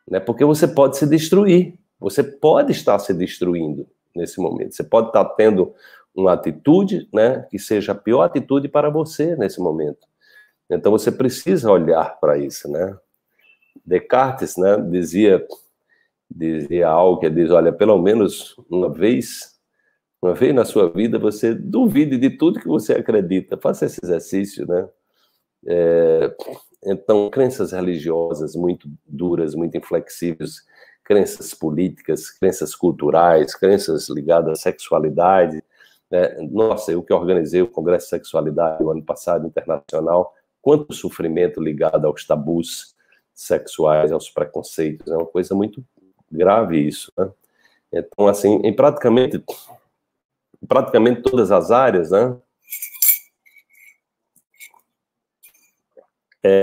né? Porque você pode se destruir. Você pode estar se destruindo nesse momento. Você pode estar tendo uma atitude, né, que seja a pior atitude para você nesse momento. Então você precisa olhar para isso, né? Descartes, né, dizia algo que diz, olha, pelo menos uma vez na sua vida você duvide de tudo que você acredita. Faça esse exercício, né? Então, crenças religiosas muito duras, muito inflexíveis, crenças políticas, crenças culturais, crenças ligadas à sexualidade, né? Nossa, eu que organizei o Congresso de Sexualidade no ano passado, internacional, quanto sofrimento ligado aos tabus sexuais, aos preconceitos, é uma coisa muito grave isso, né? Então, assim, em praticamente todas as áreas, né?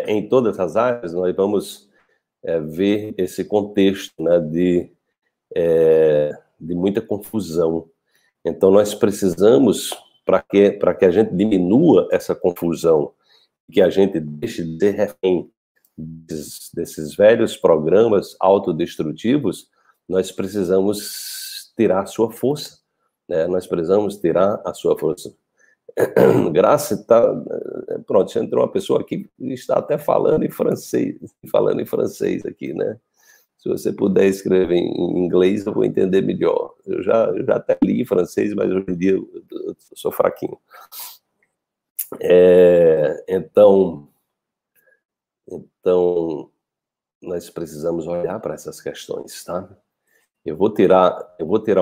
Em todas as áreas, nós vamos ver esse contexto, né, de muita confusão. Então, nós precisamos, para que a gente diminua essa confusão, que a gente deixe de ser refém desses velhos programas autodestrutivos, nós precisamos tirar a sua força, né? Nós precisamos tirar a sua força. Graça, tá, pronto, entrou uma pessoa aqui que está até falando em francês aqui, né? Se você puder escrever em inglês, eu vou entender melhor. Eu já até li em francês, mas hoje em dia eu sou fraquinho. Então, Então, nós precisamos olhar para essas questões, tá? Eu vou tirar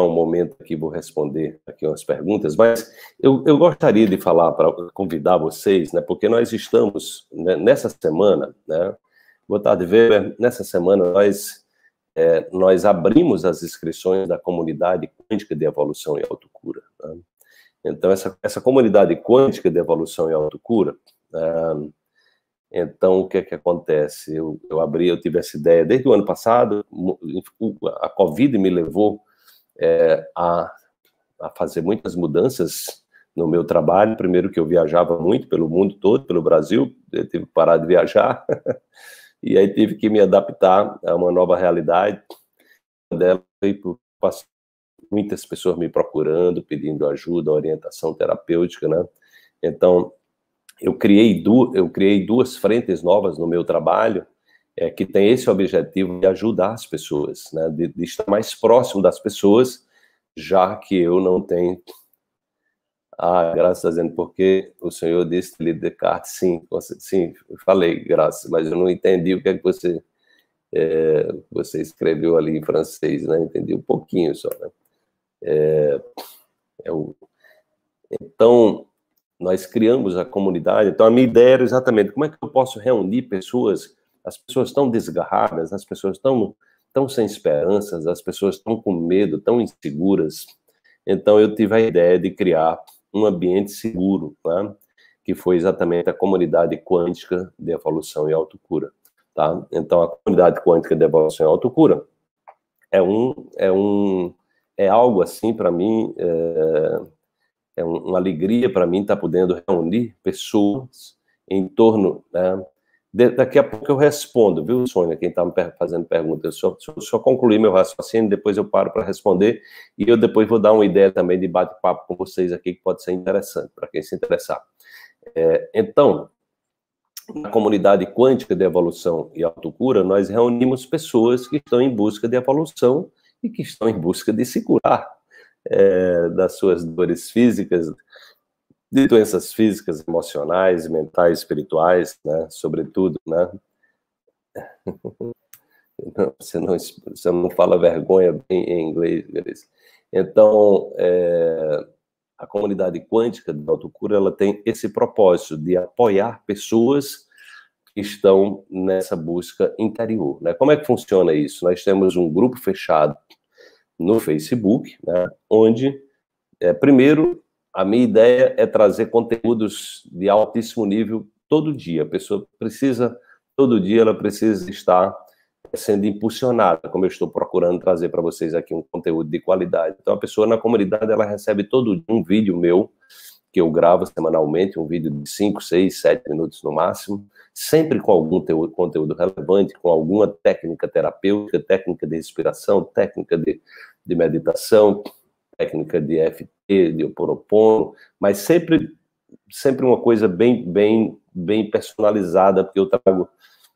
um momento aqui, vou responder aqui umas perguntas, mas eu gostaria de falar, para convidar vocês, né, porque nós estamos, né, nessa semana, né, boa tarde, Weber, nessa semana nós abrimos as inscrições da comunidade quântica de evolução e autocura. Né? Então, essa comunidade quântica de evolução e autocura, então, o que é que acontece? Eu tive essa ideia desde o ano passado, a Covid me levou a fazer muitas mudanças no meu trabalho. Primeiro que eu viajava muito pelo mundo todo, pelo Brasil, eu tive que parar de viajar, e aí tive que me adaptar a uma nova realidade. Dela veio muitas pessoas me procurando, pedindo ajuda, orientação terapêutica, né? Então, eu criei duas frentes novas no meu trabalho, que tem esse objetivo de ajudar as pessoas, né, de estar mais próximo das pessoas, já que eu não tenho... Graças a Deus, porque o senhor disse, Descartes, sim, eu falei, graças, mas eu não entendi o que é que você escreveu ali em francês, né, entendi um pouquinho só, né. Então, nós criamos a comunidade. Então, a minha ideia era exatamente como é que eu posso reunir pessoas, as pessoas estão desgarradas, as pessoas estão sem esperanças, as pessoas estão com medo, tão inseguras. Então, eu tive a ideia de criar um ambiente seguro, né? Que foi exatamente a comunidade quântica de evolução e autocura. Tá? Então, a comunidade quântica de evolução e autocura é algo assim, para mim, uma alegria para mim estar podendo reunir pessoas em torno, né? Daqui a pouco eu respondo, viu, Sônia, quem está me fazendo pergunta. Eu só concluir meu raciocínio, depois eu paro para responder, e eu depois vou dar uma ideia também de bate-papo com vocês aqui, que pode ser interessante, para quem se interessar. Então, na comunidade quântica de evolução e autocura, nós reunimos pessoas que estão em busca de evolução e que estão em busca de se curar das suas dores físicas, de doenças físicas, emocionais, mentais, espirituais, né, sobretudo, né. Você não fala vergonha bem em inglês. Então, a comunidade quântica de autocura, ela tem esse propósito de apoiar pessoas que estão nessa busca interior, né. Como é que funciona isso? Nós temos um grupo fechado no Facebook, né, onde, primeiro, a minha ideia é trazer conteúdos de altíssimo nível todo dia. A pessoa precisa, todo dia, ela precisa estar sendo impulsionada, como eu estou procurando trazer para vocês aqui um conteúdo de qualidade. Então, a pessoa na comunidade, ela recebe todo dia um vídeo meu, que eu gravo semanalmente, um vídeo de 5, 6, 7 minutos no máximo, sempre com algum conteúdo relevante, com alguma técnica terapêutica, técnica de respiração, técnica de meditação, técnica de EFT, de Ho'oponopono, mas sempre uma coisa bem personalizada, porque eu trago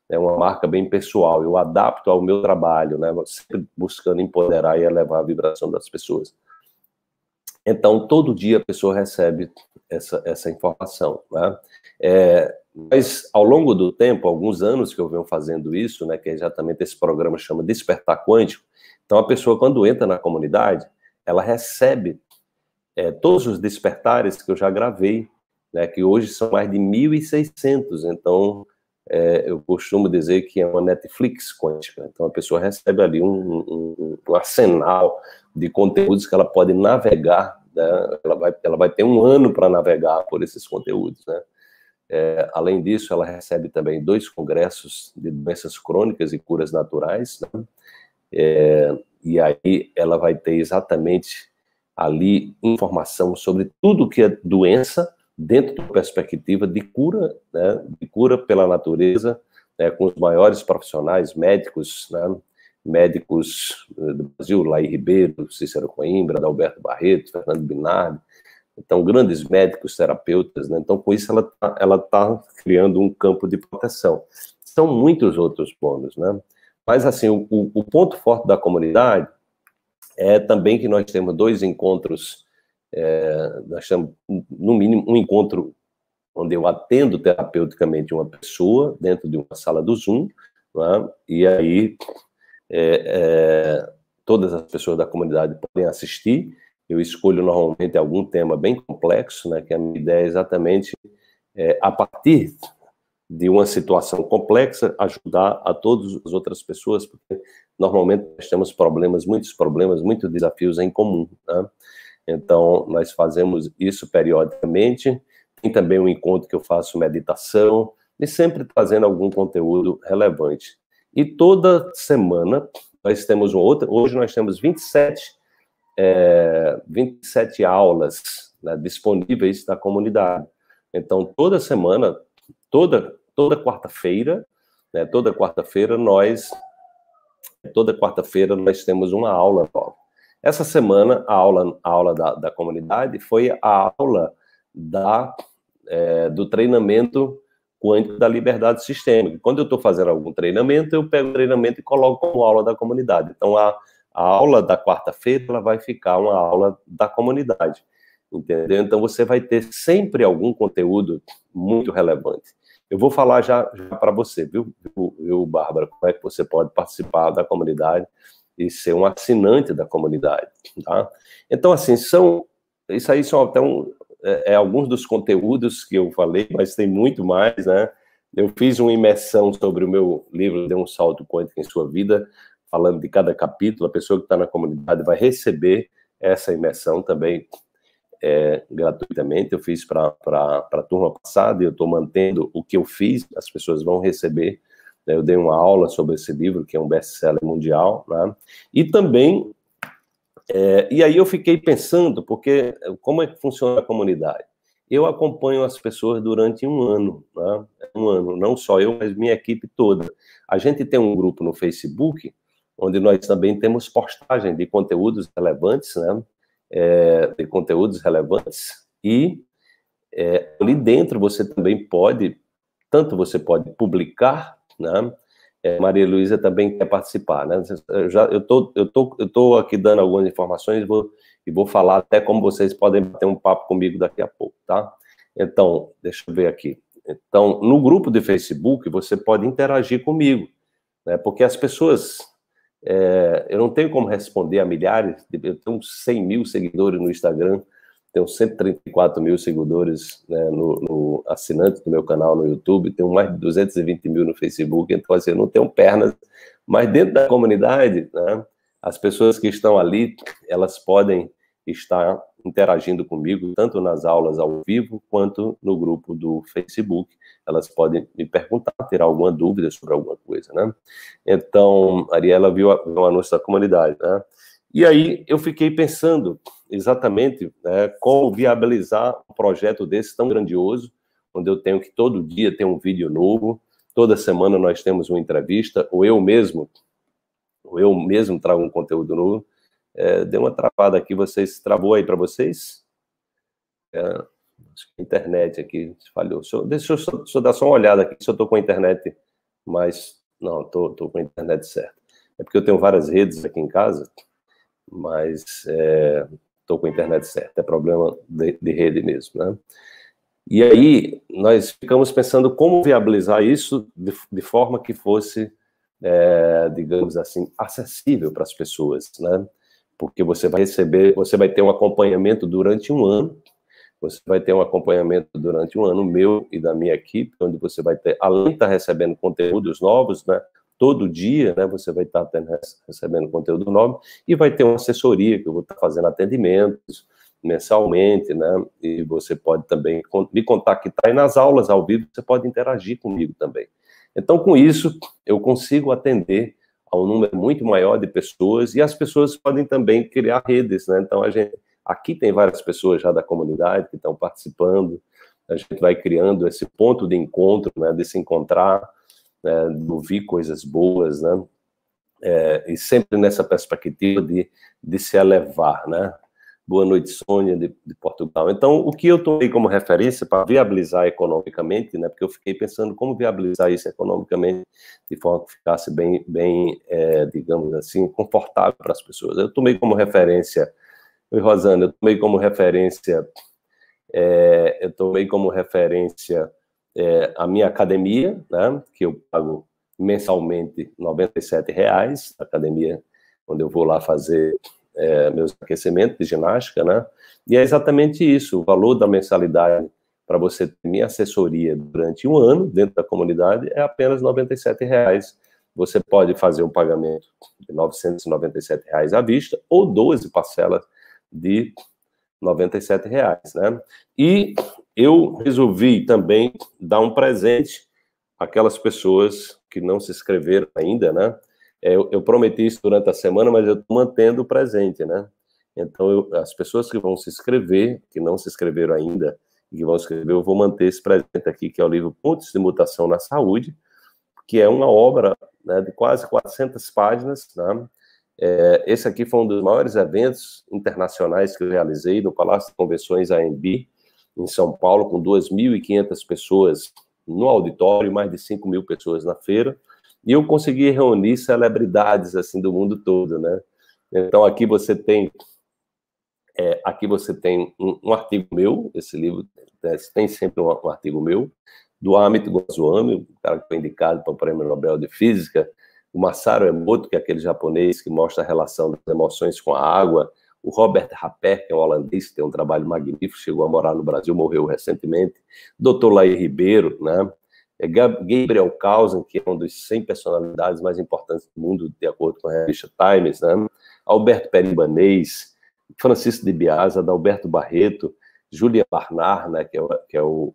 uma marca bem pessoal, eu adapto ao meu trabalho, né, sempre buscando empoderar e elevar a vibração das pessoas. Então, todo dia a pessoa recebe essa informação, né? Mas, ao longo do tempo, alguns anos que eu venho fazendo isso, né, que é exatamente esse programa chama Despertar Quântico, então a pessoa, quando entra na comunidade, ela recebe todos os despertares que eu já gravei, né, que hoje são mais de 1.600, então eu costumo dizer que é uma Netflix quântica, então a pessoa recebe ali um arsenal de conteúdos que ela pode navegar, né, ela vai ter um ano para navegar por esses conteúdos, né. Além disso, ela recebe também 2 congressos de doenças crônicas e curas naturais, né, e aí ela vai ter exatamente ali informação sobre tudo que é doença dentro da perspectiva de cura, né, de cura pela natureza, né, com os maiores profissionais médicos, né, médicos do Brasil, Laí Ribeiro, Cícero Coimbra, Adalberto Barreto, Fernando Binardi, então grandes médicos, terapeutas, né, então com isso ela tá criando um campo de proteção. São muitos outros bônus, né, mas assim, o ponto forte da comunidade é também que nós temos 2 encontros, nós temos, no mínimo, um encontro onde eu atendo terapeuticamente uma pessoa dentro de uma sala do Zoom, né? E aí todas as pessoas da comunidade podem assistir. Eu escolho normalmente algum tema bem complexo, né? Que a minha ideia é exatamente, a partir de uma situação complexa, ajudar a todas as outras pessoas, porque normalmente nós temos muitos desafios em comum, né? Então, nós fazemos isso periodicamente. Tem também um encontro que eu faço meditação, e sempre trazendo algum conteúdo relevante. E toda semana nós temos hoje nós temos 27 aulas, né, disponíveis da comunidade. Então, toda semana, toda quarta-feira, né, toda quarta-feira nós temos uma aula nova. Essa semana, a aula da comunidade foi a aula do treinamento quântico da liberdade sistêmica. Quando eu estou fazendo algum treinamento, eu pego o treinamento e coloco como aula da comunidade. Então, a aula da quarta-feira ela vai ficar uma aula da comunidade, entendeu? Então, você vai ter sempre algum conteúdo muito relevante. Eu vou falar já para você, viu, Bárbara, como é que você pode participar da comunidade e ser um assinante da comunidade, tá? Então, assim, isso aí são até alguns dos conteúdos que eu falei, mas tem muito mais, né? Eu fiz uma imersão sobre o meu livro, Dê um Salto Quântico em Sua Vida, falando de cada capítulo. A pessoa que está na comunidade vai receber essa imersão também gratuitamente. Eu fiz para a turma passada e eu estou mantendo o que eu fiz, as pessoas vão receber. Eu dei uma aula sobre esse livro, que é um best-seller mundial, né? E também, e aí eu fiquei pensando, porque como é que funciona a comunidade? Eu acompanho as pessoas durante um ano, né? Um ano, não só eu, mas minha equipe toda. A gente tem um grupo no Facebook, onde nós também temos postagem de conteúdos relevantes, né? E ali dentro você também pode, você pode publicar, né? Maria Luísa também quer participar, né? Eu tô aqui dando algumas informações e vou falar até como vocês podem bater um papo comigo daqui a pouco, tá? Então, deixa eu ver aqui. Então, no grupo de Facebook, você pode interagir comigo, né? Porque as pessoas... eu não tenho como responder a milhares, eu tenho 100 mil seguidores no Instagram, tenho 134 mil seguidores, né, no assinante do meu canal no YouTube, tenho mais de 220 mil no Facebook, então assim, eu não tenho pernas, mas dentro da comunidade, né, as pessoas que estão ali, elas podem estar interagindo comigo, tanto nas aulas ao vivo, quanto no grupo do Facebook. Elas podem me perguntar, ter alguma dúvida sobre alguma coisa, né? Então, a Ariela viu o anúncio da comunidade, né? E aí, eu fiquei pensando exatamente, né, como viabilizar um projeto desse tão grandioso, onde eu tenho que todo dia ter um vídeo novo, toda semana nós temos uma entrevista, ou eu mesmo trago um conteúdo novo. Deu uma travada aqui, travou aí para vocês? Acho que a internet aqui falhou. Deixa eu dar só uma olhada aqui, se eu estou com a internet, mas não, estou com a internet certa. É porque eu tenho várias redes aqui em casa, mas estou com a internet certa, é problema de rede mesmo, né? E aí, nós ficamos pensando como viabilizar isso de forma que fosse, digamos assim, acessível para as pessoas, né? Porque você vai ter um acompanhamento durante um ano, meu e da minha equipe, onde você vai ter, além de estar recebendo conteúdos novos, né, todo dia, né, você vai estar recebendo conteúdo novo, e vai ter uma assessoria, que eu vou estar fazendo atendimentos mensalmente, né, e você pode também me contactar, e nas aulas ao vivo você pode interagir comigo também. Então, com isso, eu consigo atender a um número muito maior de pessoas, e as pessoas podem também criar redes, né? Então, aqui tem várias pessoas já da comunidade que estão participando, a gente vai criando esse ponto de encontro, né? De se encontrar, né? De ouvir coisas boas, né? E sempre nessa perspectiva de se elevar, né? Boa noite, Sônia, de Portugal. Então, o que eu tomei como referência para viabilizar economicamente, né, porque eu fiquei pensando como viabilizar isso economicamente de forma que ficasse bem digamos assim, confortável para as pessoas. Eu tomei como referência, Rosana, Eu tomei como referência a minha academia, né, que eu pago mensalmente R$ 97, a academia onde eu vou lá fazer meus aquecimentos de ginástica, né? E é exatamente isso, o valor da mensalidade para você ter minha assessoria durante um ano dentro da comunidade é apenas R$ 97. Você pode fazer um pagamento de R$ 997 à vista ou 12 parcelas de R$ 97, né? E eu resolvi também dar um presente àquelas pessoas que não se inscreveram ainda, né? Eu prometi isso durante a semana, mas eu estou mantendo o presente, né? Então, as pessoas que vão se inscrever, que não se inscreveram ainda, e que vão se inscrever, eu vou manter esse presente aqui, que é o livro Pontos de Mutação na Saúde, que é uma obra, né, de quase 400 páginas, né? Esse aqui foi um dos maiores eventos internacionais que eu realizei no Palácio de Convenções AMB, em São Paulo, com 2.500 pessoas no auditório, mais de 5.000 pessoas na feira, e eu consegui reunir celebridades assim do mundo todo, né? Então aqui você tem um artigo meu, esse livro tem sempre um artigo meu, do Amit Goswami, o cara que foi indicado para o Prêmio Nobel de Física, o Masaru Emoto, que é aquele japonês que mostra a relação das emoções com a água, o Robert Rapper, que é um holandês, que tem um trabalho magnífico, chegou a morar no Brasil, morreu recentemente, Dr. Laí Ribeiro, né? Gabriel Kausen, que é uma das 100 personalidades mais importantes do mundo, de acordo com a revista Times, né? Alberto Peribanês, Francisco de Biasa, Adalberto Barreto, Júlia Barnard, né, que é o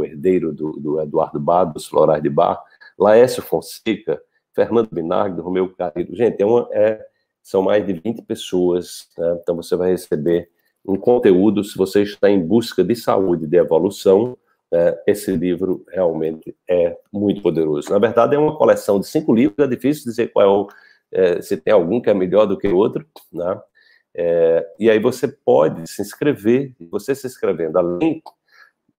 herdeiro do Eduardo Bach, dos Florais de Bach, Laércio Fonseca, Fernando Binardi, Romeu Carrillo. Gente, são mais de 20 pessoas, né? Então você vai receber um conteúdo, se você está em busca de saúde, de evolução, esse livro realmente é muito poderoso. Na verdade, é uma coleção de 5 livros, é difícil dizer qual se tem algum que é melhor do que o outro, né? E aí você pode se inscrever, você se inscrevendo, além,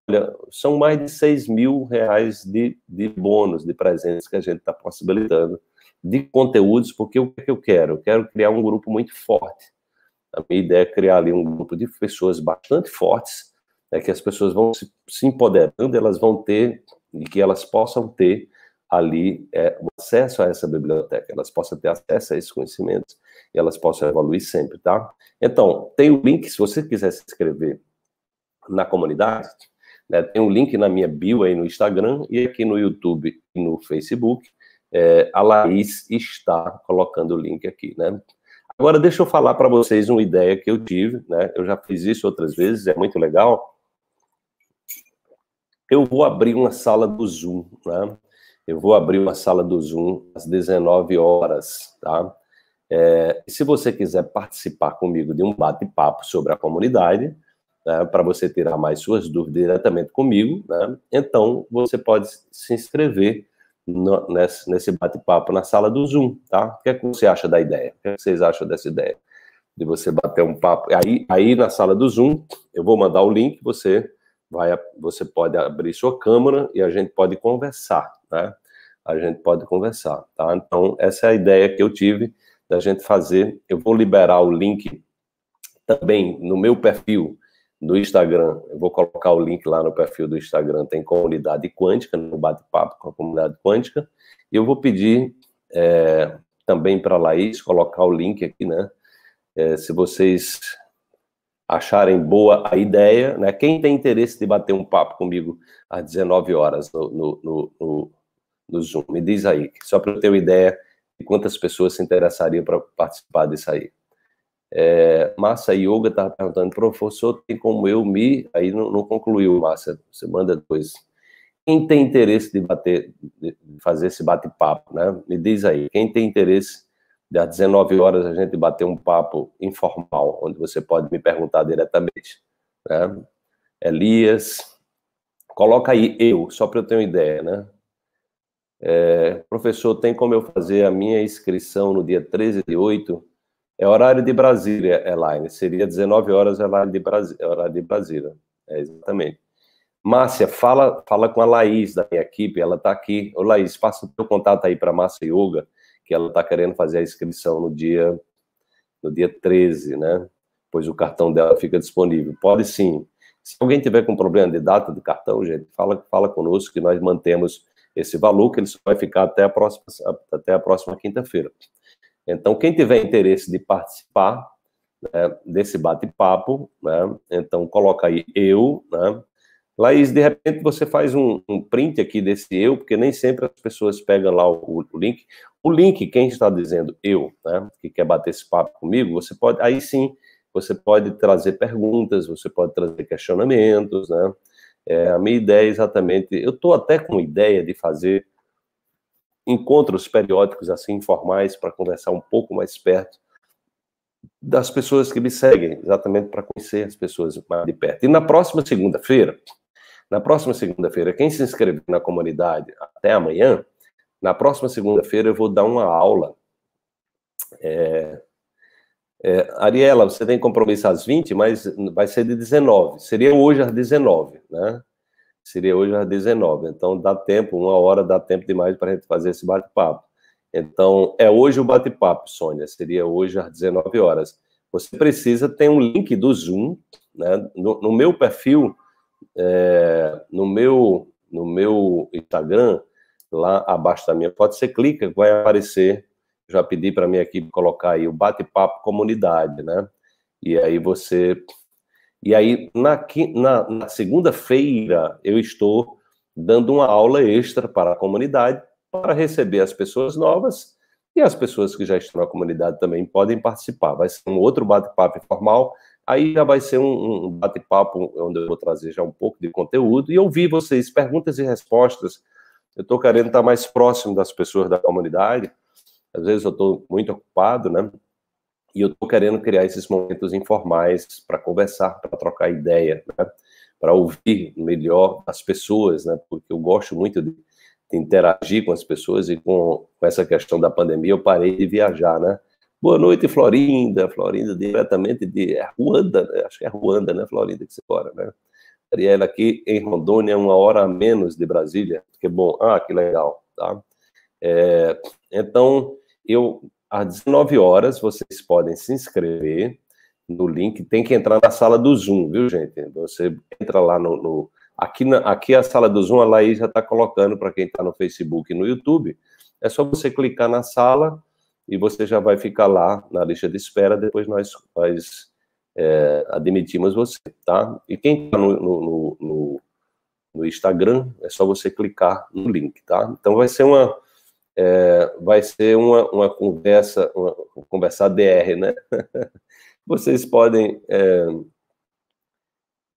olha, são mais de R$ 6.000 de bônus, de presentes que a gente está possibilitando, de conteúdos, porque o que eu quero? Eu quero criar um grupo muito forte. A minha ideia é criar ali um grupo de pessoas bastante fortes, que as pessoas vão se empoderando, elas vão ter, e que elas possam ter ali o acesso a essa biblioteca, elas possam ter acesso a esses conhecimentos, e elas possam evoluir sempre, tá? Então, tem o link, se você quiser se inscrever na comunidade, né, tem um link na minha bio aí no Instagram, e aqui no YouTube e no Facebook, a Laís está colocando o link aqui, né? Agora, deixa eu falar para vocês uma ideia que eu tive, né? Eu já fiz isso outras vezes, é muito legal. Eu vou abrir uma sala do Zoom, né? Eu vou abrir uma sala do Zoom às 19 horas, tá? Se você quiser participar comigo de um bate-papo sobre a comunidade, né, para você tirar mais suas dúvidas diretamente comigo, né, então você pode se inscrever nesse bate-papo na sala do Zoom, tá? O que é que você acha da ideia? O que é que vocês acham dessa ideia? De você bater um papo. Aí na sala do Zoom, eu vou mandar o link, você pode abrir sua câmera e a gente pode conversar, né? A gente pode conversar, tá? Então, essa é a ideia que eu tive da gente fazer. Eu vou liberar o link também no meu perfil do Instagram. Eu vou colocar o link lá no perfil do Instagram. Tem comunidade quântica, no bate-papo com a comunidade quântica. E eu vou pedir também para a Laís colocar o link aqui, né? Se vocês acharem boa a ideia, né? Quem tem interesse de bater um papo comigo às 19 horas no Zoom, me diz aí, só para eu ter uma ideia de quantas pessoas se interessariam para participar disso aí. Márcia Yoga estava perguntando, professor, tem como eu me... Aí não concluiu, Márcia, você manda depois. Quem tem interesse de fazer esse bate-papo, né? Me diz aí, quem tem interesse de às 19 horas a gente bater um papo informal, onde você pode me perguntar diretamente, né? Elias, coloca aí só para eu ter uma ideia, né? Professor, tem como eu fazer a minha inscrição no dia 13/8? É horário de Brasília, Elaine. Seria 19 horas, horário de Brasília. Exatamente. Márcia, fala com a Laís, da minha equipe, ela está aqui. Ô, Laís, passa o teu contato aí para a Márcia Yoga, que ela está querendo fazer a inscrição no dia 13, né? Pois o cartão dela fica disponível. Pode sim. Se alguém tiver com problema de data de cartão, gente, fala conosco que nós mantemos esse valor, que ele só vai ficar até a próxima quinta-feira. Então, quem tiver interesse de participar, né, desse bate-papo, né, então coloca aí eu, né? Laís, de repente você faz um print aqui desse eu, porque nem sempre as pessoas pegam lá o link. O link, quem está dizendo eu, né, que quer bater esse papo comigo, você pode, aí sim, você pode trazer perguntas, você pode trazer questionamentos, né? A minha ideia é exatamente, eu estou até com ideia de fazer encontros periódicos, assim, informais, para conversar um pouco mais perto das pessoas que me seguem, exatamente para conhecer as pessoas mais de perto. E na próxima segunda-feira, quem se inscrever na comunidade até amanhã, na próxima segunda-feira eu vou dar uma aula. Ariela, você tem compromisso às 20, mas vai ser de 19. Seria hoje às 19, né? Seria hoje às 19. Então dá tempo, uma hora dá tempo demais para a gente fazer esse bate-papo. Então, é hoje o bate-papo, Sônia. Seria hoje às 19 horas. Você precisa ter um link do Zoom, né? No meu perfil, no meu Instagram, lá abaixo da minha foto, você clica, vai aparecer. Já pedi para a minha equipe colocar aí o bate-papo comunidade, né? E aí na segunda-feira eu estou dando uma aula extra para a comunidade para receber as pessoas novas e as pessoas que já estão na comunidade também podem participar. Vai ser um outro bate-papo informal, aí já vai ser um bate-papo onde eu vou trazer já um pouco de conteúdo e ouvir vocês, perguntas e respostas. Eu estou querendo estar mais próximo das pessoas da comunidade. Às vezes eu estou muito ocupado, né? E eu estou querendo criar esses momentos informais para conversar, para trocar ideia, né? Para ouvir melhor as pessoas, né? Porque eu gosto muito de interagir com as pessoas e com essa questão da pandemia eu parei de viajar, né? Boa noite, Florinda diretamente de Ruanda, né? Acho que é Ruanda, né, Florinda, que você mora, né? Ariela aqui em Rondônia, 1 hora a menos de Brasília, que bom, que legal, tá? Então, às 19 horas, vocês podem se inscrever no link, tem que entrar na sala do Zoom, viu, gente? Você entra lá aqui a sala do Zoom, a Laís já está colocando para quem está no Facebook e no YouTube, é só você clicar na sala e você já vai ficar lá na lista de espera, depois nós admitimos você, tá? E quem está no Instagram, é só você clicar no link, tá? Então vai ser uma conversa DR, né? Vocês podem...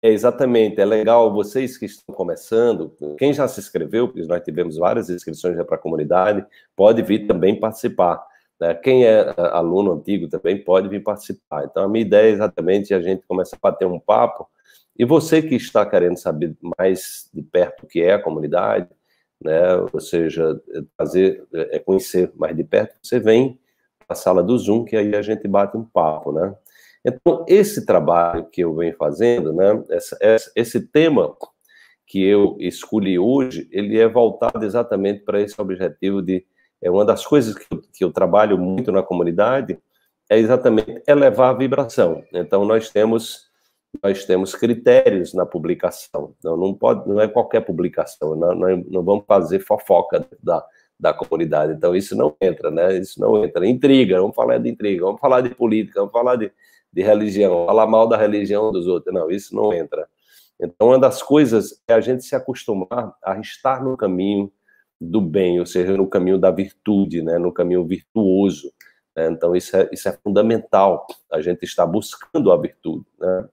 exatamente, é legal, vocês que estão começando, quem já se inscreveu, porque nós tivemos várias inscrições já para a comunidade, pode vir também participar, né? Quem é aluno antigo também pode vir participar. Então, a minha ideia é exatamente a gente começar a bater um papo, e você que está querendo saber mais de perto o que é a comunidade, né? Ou seja, conhecer mais de perto, você vem para a sala do Zoom, que aí a gente bate um papo, né? Então, esse trabalho que eu venho fazendo, né, esse tema que eu escolhi hoje, ele é voltado exatamente para esse objetivo de... uma das coisas que eu trabalho muito na comunidade é exatamente elevar a vibração. Então, nós temos critérios na publicação. Não é qualquer publicação, não vamos fazer fofoca da comunidade. Então, isso não entra, né? Isso não entra. Intriga, vamos falar de intriga, vamos falar de política, vamos falar de religião, falar mal da religião dos outros. Não, isso não entra. Então, uma das coisas é a gente se acostumar a estar no caminho do bem, ou seja, no caminho da virtude, né? No caminho virtuoso. Né? Então, isso é fundamental, a gente estar buscando a virtude, né?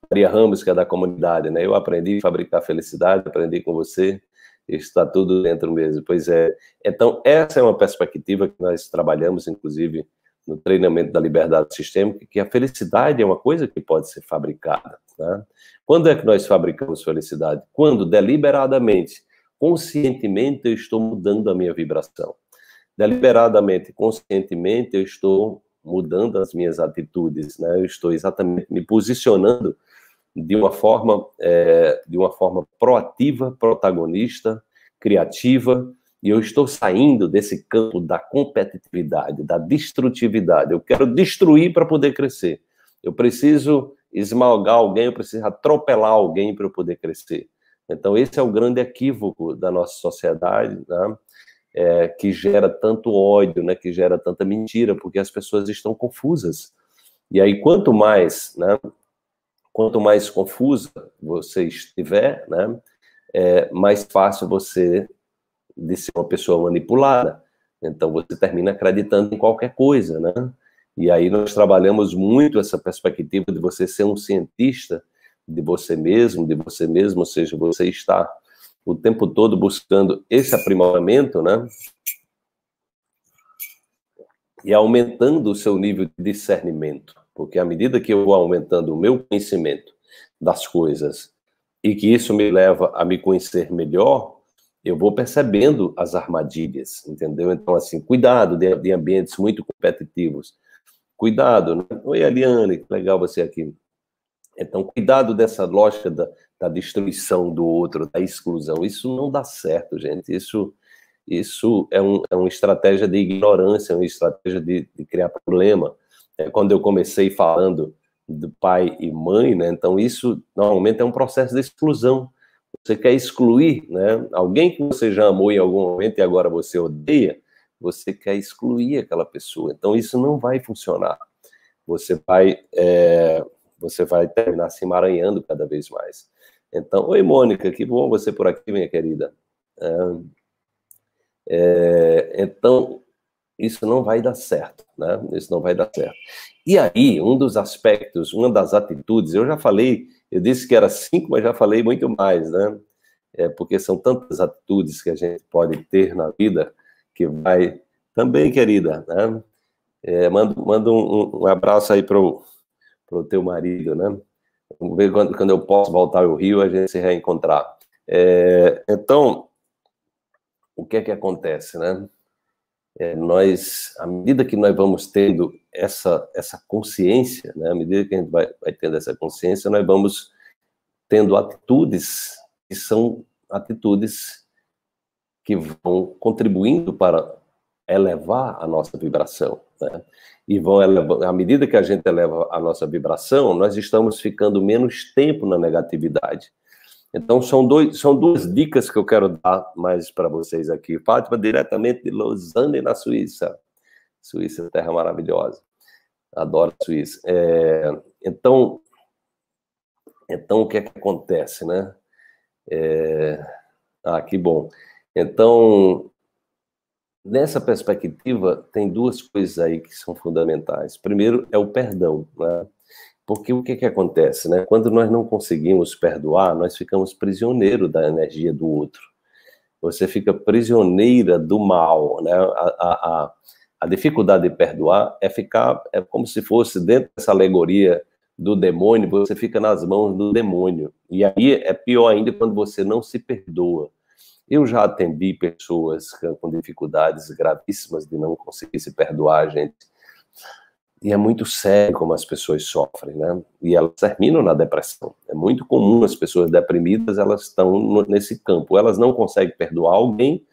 Maria Ramos, que é da comunidade, né? Eu aprendi a fabricar felicidade, aprendi com você, está tudo dentro mesmo. Pois é. Então, essa é uma perspectiva que nós trabalhamos, inclusive, no treinamento da liberdade sistêmica, que a felicidade é uma coisa que pode ser fabricada, né? Quando é que nós fabricamos felicidade? Quando, deliberadamente, conscientemente, eu estou mudando a minha vibração. Deliberadamente, conscientemente, eu estou mudando as minhas atitudes, né? Eu estou exatamente me posicionando de uma forma proativa, protagonista, criativa, e eu estou saindo desse campo da competitividade, da destrutividade. Eu quero destruir para poder crescer. Eu preciso esmagar alguém, eu preciso atropelar alguém para eu poder crescer. Então, esse é o grande equívoco da nossa sociedade, né? Que gera tanto ódio, né? Que gera tanta mentira, porque as pessoas estão confusas. E aí, quanto mais confusa você estiver, né? Mais fácil você de ser uma pessoa manipulada. Então, você termina acreditando em qualquer coisa, né? E aí nós trabalhamos muito essa perspectiva de você ser um cientista de você mesmo, ou seja, você está o tempo todo buscando esse aprimoramento, né? E aumentando o seu nível de discernimento. Porque à medida que eu vou aumentando o meu conhecimento das coisas e que isso me leva a me conhecer melhor, eu vou percebendo as armadilhas, entendeu? Então, assim, cuidado de ambientes muito competitivos. Cuidado, né? Oi, Eliane, que legal você aqui. Então, cuidado dessa lógica da destruição do outro, da exclusão. Isso não dá certo, gente. Isso é uma estratégia de ignorância, é uma estratégia de criar problema. Quando eu comecei falando do pai e mãe, né? Então, isso normalmente é um processo de exclusão. Você quer excluir, né? Alguém que você já amou em algum momento e agora você odeia, você quer excluir aquela pessoa. Então, isso não vai funcionar. Você vai terminar se emaranhando cada vez mais. Então, oi, Mônica, que bom você por aqui, minha querida. Então, isso não vai dar certo, né? Isso não vai dar certo. E aí, um dos aspectos, uma das atitudes, eu já falei, eu disse que era 5, mas já falei muito mais, né? Porque são tantas atitudes que a gente pode ter na vida que vai... Também, querida, né? Manda um abraço aí pro teu marido, né? Vamos ver quando eu posso voltar ao Rio, a gente se reencontrar. Então, o que é que acontece, né? À medida que nós vamos tendo essa consciência, né? À medida que a gente vai tendo essa consciência, nós vamos tendo atitudes que são atitudes que vão contribuindo para elevar a nossa vibração, né? E vão elevar, à medida que a gente eleva a nossa vibração, nós estamos ficando menos tempo na negatividade. Então, são duas dicas que eu quero dar mais para vocês aqui. Fátima, diretamente de Lausanne, na Suíça. Suíça, terra maravilhosa. Adoro a Suíça. Então, o que é que acontece, né? Que bom. Então, nessa perspectiva, tem duas coisas aí que são fundamentais. Primeiro é o perdão, né? Porque o que que acontece, né? Quando nós não conseguimos perdoar, nós ficamos prisioneiros da energia do outro. Você fica prisioneira do mal, né? A dificuldade de perdoar é como se fosse dentro dessa alegoria do demônio, você fica nas mãos do demônio. E aí é pior ainda quando você não se perdoa. Eu já atendi pessoas com dificuldades gravíssimas de não conseguir se perdoar, gente. E é muito sério como as pessoas sofrem, né? E elas terminam na depressão. É muito comum as pessoas deprimidas, elas estão nesse campo. Elas não conseguem perdoar alguém,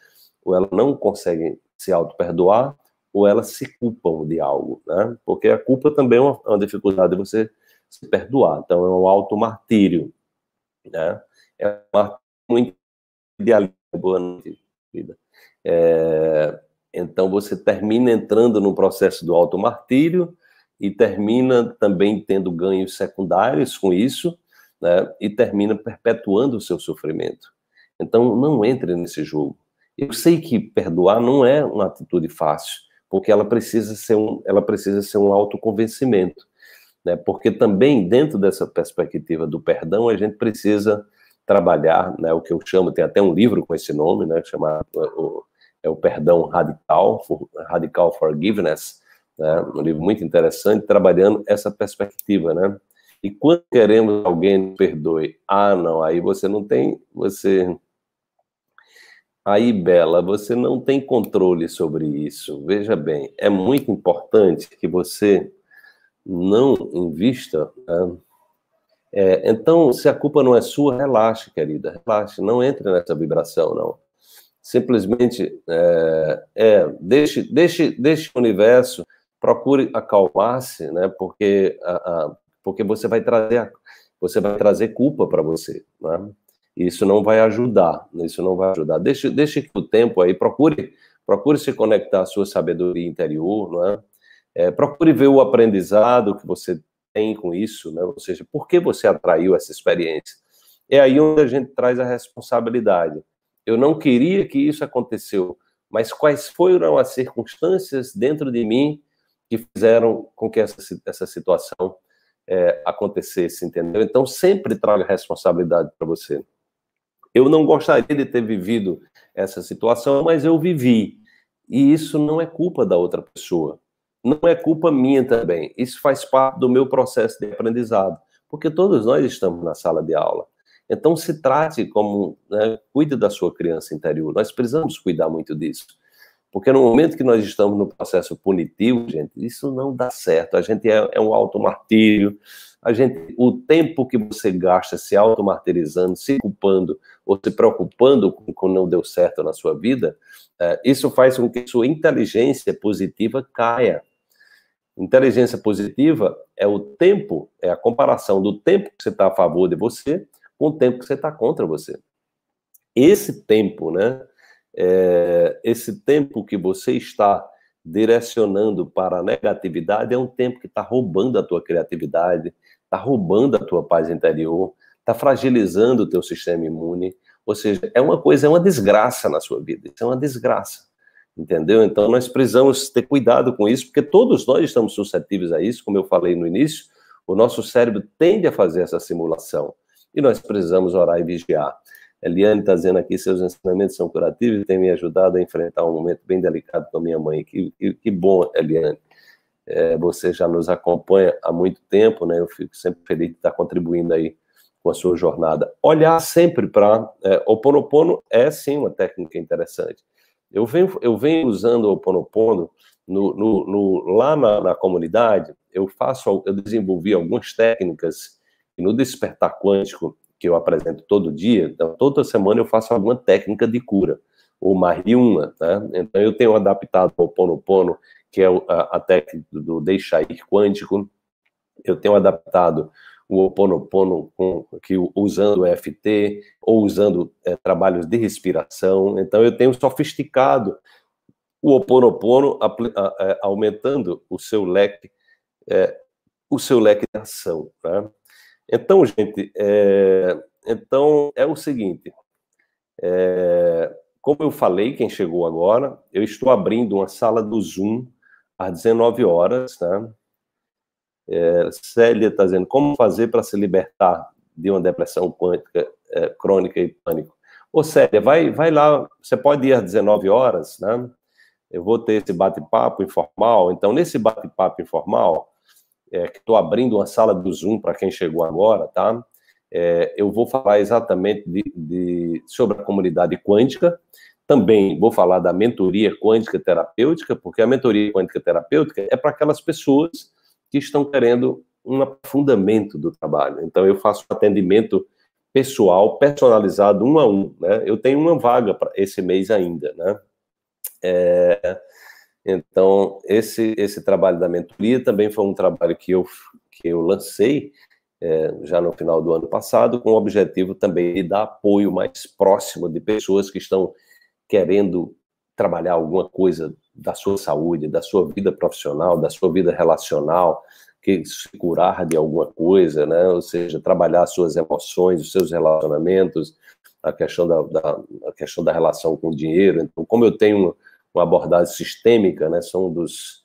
ou elas não conseguem se auto-perdoar, ou elas se culpam de algo, né? Porque a culpa também é uma dificuldade de você se perdoar. Então, é um auto-martírio, né? É muito idealista, boa noite, vida. Então, você termina entrando no processo do auto-martírio e termina também tendo ganhos secundários com isso, né? E termina perpetuando o seu sofrimento. Então, não entre nesse jogo. Eu sei que perdoar não é uma atitude fácil, porque ela precisa ser um autoconvencimento, né? Porque também, dentro dessa perspectiva do perdão, a gente precisa trabalhar, né, o que eu chamo, tem até um livro com esse nome, né, chamado o Perdão Radical, Radical Forgiveness, né, um livro muito interessante, trabalhando essa perspectiva, né? E quando queremos que alguém nos perdoe, não, aí você não tem, aí, Bela, você não tem controle sobre isso. Veja bem, é muito importante que você não invista, né? Então, se a culpa não é sua, relaxe, querida, relaxe, não entre nessa vibração, não. Simplesmente deixe o universo, procure acalmar-se, né? Porque porque você vai trazer culpa para você, né? Isso não vai ajudar, isso não vai ajudar. Deixe que o tempo aí, procure se conectar à sua sabedoria interior, não é? Procure ver o aprendizado que você tem com isso, né? Ou seja, por que você atraiu essa experiência? É aí onde a gente traz a responsabilidade. Eu não queria que isso aconteceu, mas quais foram as circunstâncias dentro de mim que fizeram com que essa situação acontecesse, entendeu? Então, sempre traga responsabilidade para você. Eu não gostaria de ter vivido essa situação, mas eu vivi. E isso não é culpa da outra pessoa. Não é culpa minha também. Isso faz parte do meu processo de aprendizado. Porque todos nós estamos na sala de aula. Então, se trate como, né, cuide da sua criança interior. Nós precisamos cuidar muito disso. Porque no momento que nós estamos no processo punitivo, gente, isso não dá certo. A gente é um automartírio. O tempo que você gasta se automartirizando, se culpando ou se preocupando com não deu certo na sua vida, isso faz com que sua inteligência positiva caia. Inteligência positiva é o tempo, é a comparação do tempo que você está a favor de você com o tempo que você está contra você. Esse tempo, né? Esse tempo que você está direcionando para a negatividade é um tempo que está roubando a tua criatividade, está roubando a tua paz interior, está fragilizando o teu sistema imune. Ou seja, é uma desgraça na sua vida. Isso é uma desgraça, entendeu? Então, nós precisamos ter cuidado com isso, porque todos nós estamos suscetíveis a isso, como eu falei no início, o nosso cérebro tende a fazer essa simulação, e nós precisamos orar e vigiar. Eliane está dizendo aqui, seus ensinamentos são curativos e têm me ajudado a enfrentar um momento bem delicado com a minha mãe. Que bom, Eliane. Você já nos acompanha há muito tempo, né? Eu fico sempre feliz de estar contribuindo aí com a sua jornada. Olhar sempre para... o Ho'oponopono é, sim, uma técnica interessante. Eu venho usando o Ho'oponopono lá na comunidade. Eu desenvolvi algumas técnicas e no Despertar Quântico, que eu apresento todo dia, então toda semana eu faço alguma técnica de cura, ou mais de uma, né? Então eu tenho adaptado o Ho'oponopono, que é a técnica do deixar ir quântico. Eu tenho adaptado o Ho'oponopono usando o EFT, ou usando trabalhos de respiração. Então eu tenho sofisticado o Ho'oponopono, aumentando o seu leque de ação, né? Então, gente, então é o seguinte, como eu falei, quem chegou agora, eu estou abrindo uma sala do Zoom às 19 horas, né? Célia está dizendo, como fazer para se libertar de uma depressão quântica, crônica e pânico? Ô, Célia, vai lá, você pode ir às 19 horas, né? Eu vou ter esse bate-papo informal, então nesse bate-papo informal, que estou abrindo uma sala do Zoom para quem chegou agora, tá? Eu vou falar exatamente sobre a comunidade quântica, também vou falar da mentoria quântica terapêutica, porque a mentoria quântica terapêutica é para aquelas pessoas que estão querendo um aprofundamento do trabalho. Então, eu faço um atendimento pessoal, personalizado, 1 a 1, né? Eu tenho uma vaga para esse mês ainda, né? Então, esse trabalho da mentoria também foi um trabalho que eu lancei já no final do ano passado, com o objetivo também de dar apoio mais próximo de pessoas que estão querendo trabalhar alguma coisa da sua saúde, da sua vida profissional, da sua vida relacional, que se curar de alguma coisa, né? Ou seja, trabalhar as suas emoções, os seus relacionamentos, a questão da relação com o dinheiro. Então, como eu tenho uma abordagem sistêmica, né? Sou um dos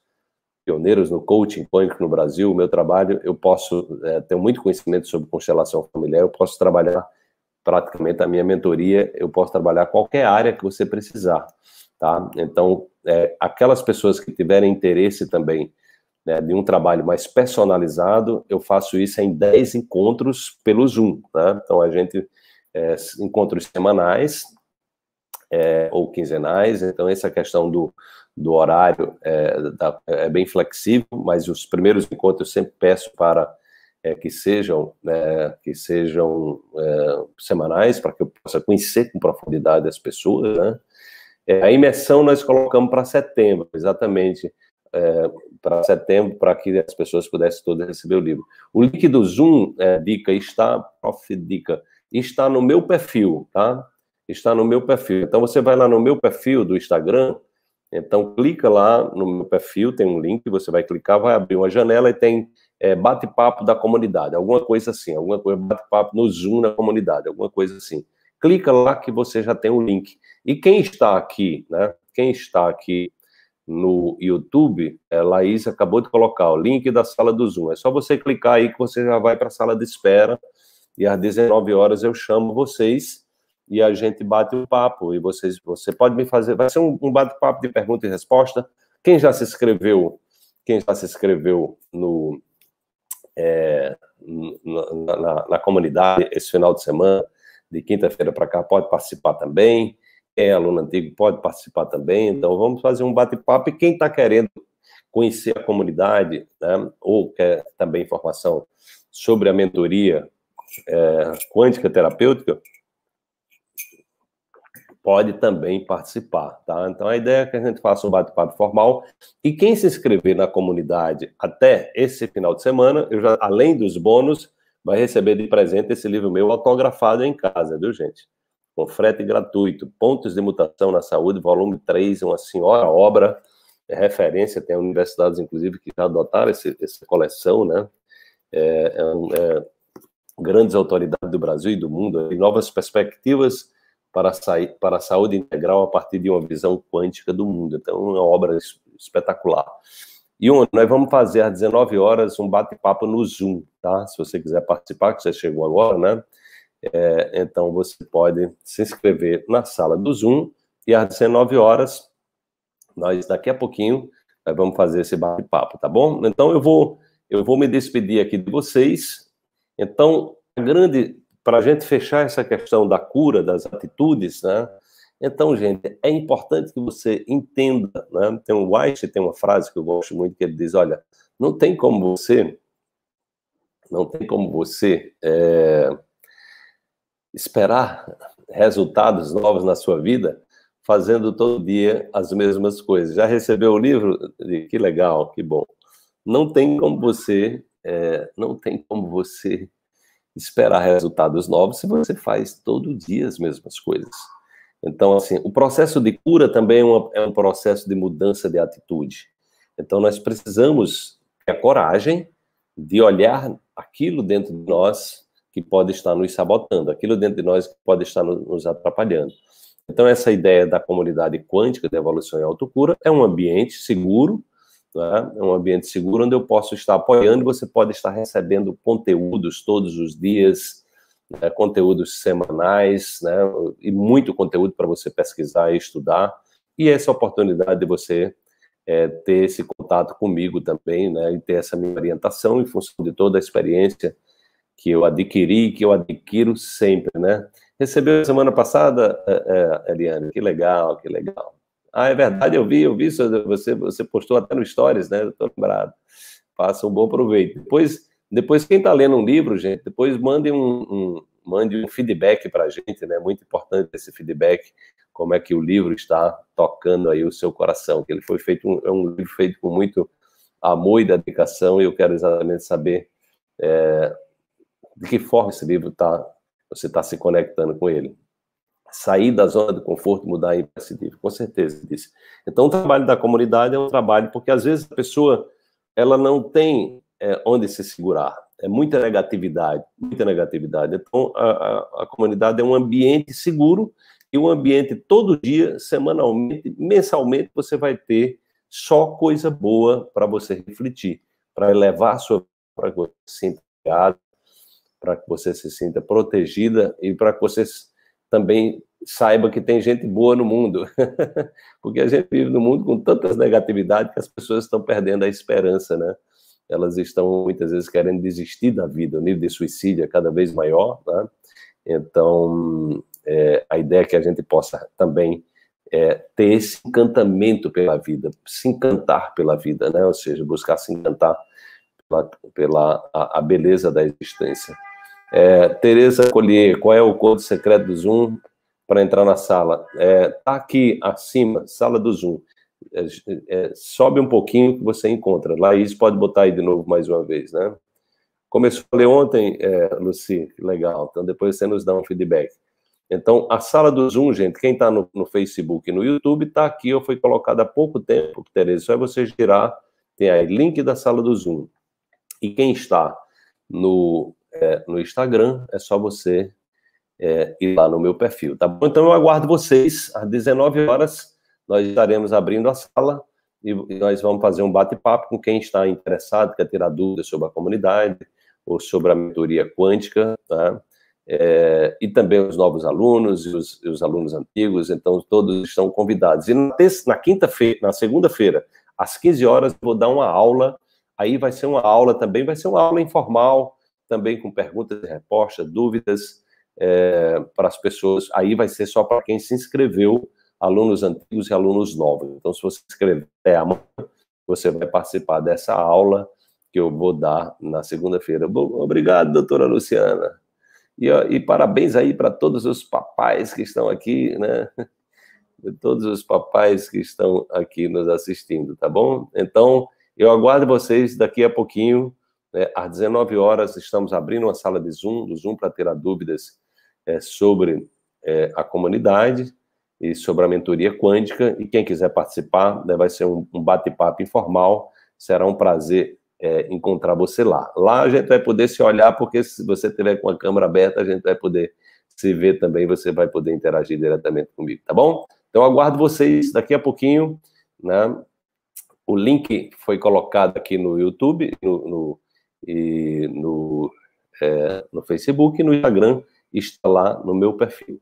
pioneiros no coaching quântico no Brasil. O meu trabalho, eu posso ter muito conhecimento sobre constelação familiar, eu posso trabalhar praticamente a minha mentoria, eu posso trabalhar qualquer área que você precisar, tá? Então, aquelas pessoas que tiverem interesse também, né, de um trabalho mais personalizado, eu faço isso em 10 encontros pelo Zoom, né? Então, a gente encontros semanais, ou quinzenais. Então essa questão do horário é bem flexível, mas os primeiros encontros eu sempre peço para que sejam semanais, para que eu possa conhecer com profundidade as pessoas, né? A imersão nós colocamos para setembro, exatamente. para setembro, para que as pessoas pudessem todas receber o livro. O link do Zoom, Dica, Prof. Dica, está no meu perfil, tá? Está no meu perfil. Então, você vai lá no meu perfil do Instagram, então clica lá no meu perfil, tem um link, você vai clicar, vai abrir uma janela e tem bate-papo da comunidade, alguma coisa assim, alguma coisa, bate-papo no Zoom na comunidade, alguma coisa assim. Clica lá que você já tem o link. E quem está aqui, né? Quem está aqui no YouTube, Laís acabou de colocar o link da sala do Zoom. É só você clicar aí que você já vai para a sala de espera e às 19 horas eu chamo vocês e a gente bate um papo. E você pode me fazer... Vai ser um bate-papo de pergunta e resposta. Quem já se inscreveu na comunidade esse final de semana, de quinta-feira para cá, pode participar também. Quem é aluno antigo pode participar também. Então, vamos fazer um bate-papo. E quem está querendo conhecer a comunidade, né, ou quer também informação sobre a mentoria quântica terapêutica, pode também participar, tá? Então, a ideia é que a gente faça um bate-papo formal. E quem se inscrever na comunidade até esse final de semana, além dos bônus, vai receber de presente esse livro meu autografado em casa, viu, gente? Com frete gratuito, Pontos de Mutação na Saúde, volume 3, uma senhora obra, referência, tem universidades, inclusive, que já adotaram essa coleção, né? Grandes autoridades do Brasil e do mundo, novas perspectivas para a saúde integral a partir de uma visão quântica do mundo. Então, é uma obra espetacular. E nós vamos fazer às 19 horas um bate-papo no Zoom, tá? Se você quiser participar, que você chegou agora, né? Então, você pode se inscrever na sala do Zoom e às 19 horas, daqui a pouquinho, nós vamos fazer esse bate-papo, tá bom? Então, eu vou me despedir aqui de vocês. Então, para a gente fechar essa questão da cura, das atitudes, né? Então, gente, é importante que você entenda, né? Tem o Einstein, tem uma frase que eu gosto muito, que ele diz, olha, não tem como você esperar resultados novos na sua vida fazendo todo dia as mesmas coisas. Já recebeu o livro? Que legal, que bom. Não tem como você esperar resultados novos se você faz todo dia as mesmas coisas. Então, assim, o processo de cura também é um processo de mudança de atitude. Então, nós precisamos ter a coragem de olhar aquilo dentro de nós que pode estar nos sabotando, aquilo dentro de nós que pode estar nos atrapalhando. Então, essa ideia da comunidade quântica de evolução e autocura é um ambiente seguro, né? É um ambiente seguro onde eu posso estar apoiando e você pode estar recebendo conteúdos todos os dias, né? Conteúdos semanais, né? E muito conteúdo para você pesquisar e estudar. E essa oportunidade de você ter esse contato comigo também, né? E ter essa minha orientação em função de toda a experiência que eu adquiri, que eu adquiro sempre, né? Recebeu semana passada, Eliane, que legal, que legal. Ah, é verdade, eu vi, você postou até no Stories, né? Estou lembrado. Faça um bom proveito. Depois quem está lendo um livro, gente, depois mande um feedback para a gente, né? Muito importante esse feedback, como é que o livro está tocando aí o seu coração, que ele foi feito, é um livro feito com muito amor e dedicação, e eu quero exatamente saber de que forma esse livro você está se conectando com ele. Sair da zona de conforto, mudar e ir para esse livro, com certeza disse. Então, o trabalho da comunidade é um trabalho, porque às vezes a pessoa ela não tem onde se segurar, é muita negatividade. Então, a comunidade é um ambiente seguro e um ambiente todo dia, semanalmente, mensalmente, você vai ter só coisa boa para você refletir, para elevar a sua, para que você se sinta ligado, para que você se sinta protegida e para que você também saiba que tem gente boa no mundo. Porque a gente vive no mundo com tantas negatividades que as pessoas estão perdendo a esperança, né? Elas estão, muitas vezes, querendo desistir da vida. O nível de suicídio é cada vez maior, né? Então, a ideia é que a gente possa também ter esse encantamento pela vida, se encantar pela vida, né? Ou seja, buscar se encantar pela a beleza da existência. Tereza Collier, qual é o código secreto do Zoom para entrar na sala? Tá aqui acima, sala do Zoom. sobe um pouquinho que você encontra. Laís, pode botar aí de novo mais uma vez, né? Começou a ler ontem, Luci, legal. Então, depois você nos dá um feedback. Então, a sala do Zoom, gente, quem está no Facebook e no YouTube, está aqui, foi colocada há pouco tempo, Tereza, só é você girar, tem aí link da sala do Zoom. E quem está no Instagram, é só você ir lá no meu perfil, tá bom? Então, eu aguardo vocês, às 19 horas, nós estaremos abrindo a sala e nós vamos fazer um bate-papo com quem está interessado, quer tirar dúvidas sobre a comunidade ou sobre a mentoria quântica, tá? E também os novos alunos e os alunos antigos, então todos estão convidados. E na quinta-feira, na segunda-feira, às 15 horas, vou dar uma aula, aí vai ser uma aula também, vai ser uma aula informal, também com perguntas e respostas, dúvidas para as pessoas, aí vai ser só para quem se inscreveu, alunos antigos e alunos novos. Então, se você se inscrever até amanhã, você vai participar dessa aula que eu vou dar na segunda-feira. Obrigado, doutora Luciana. E parabéns aí para todos os papais que estão aqui, né? Todos os papais que estão aqui nos assistindo, tá bom? Então, eu aguardo vocês daqui a pouquinho, né, às 19 horas, estamos abrindo uma sala de Zoom, do Zoom, para tirar dúvidas sobre a comunidade e sobre a mentoria quântica, e quem quiser participar, né, vai ser um bate-papo informal, será um prazer encontrar você lá. Lá a gente vai poder se olhar, porque se você tiver com a câmera aberta, a gente vai poder se ver também, você vai poder interagir diretamente comigo, tá bom? Então, aguardo vocês daqui a pouquinho, né? O link foi colocado aqui no YouTube, no Facebook e no Instagram, está lá no meu perfil.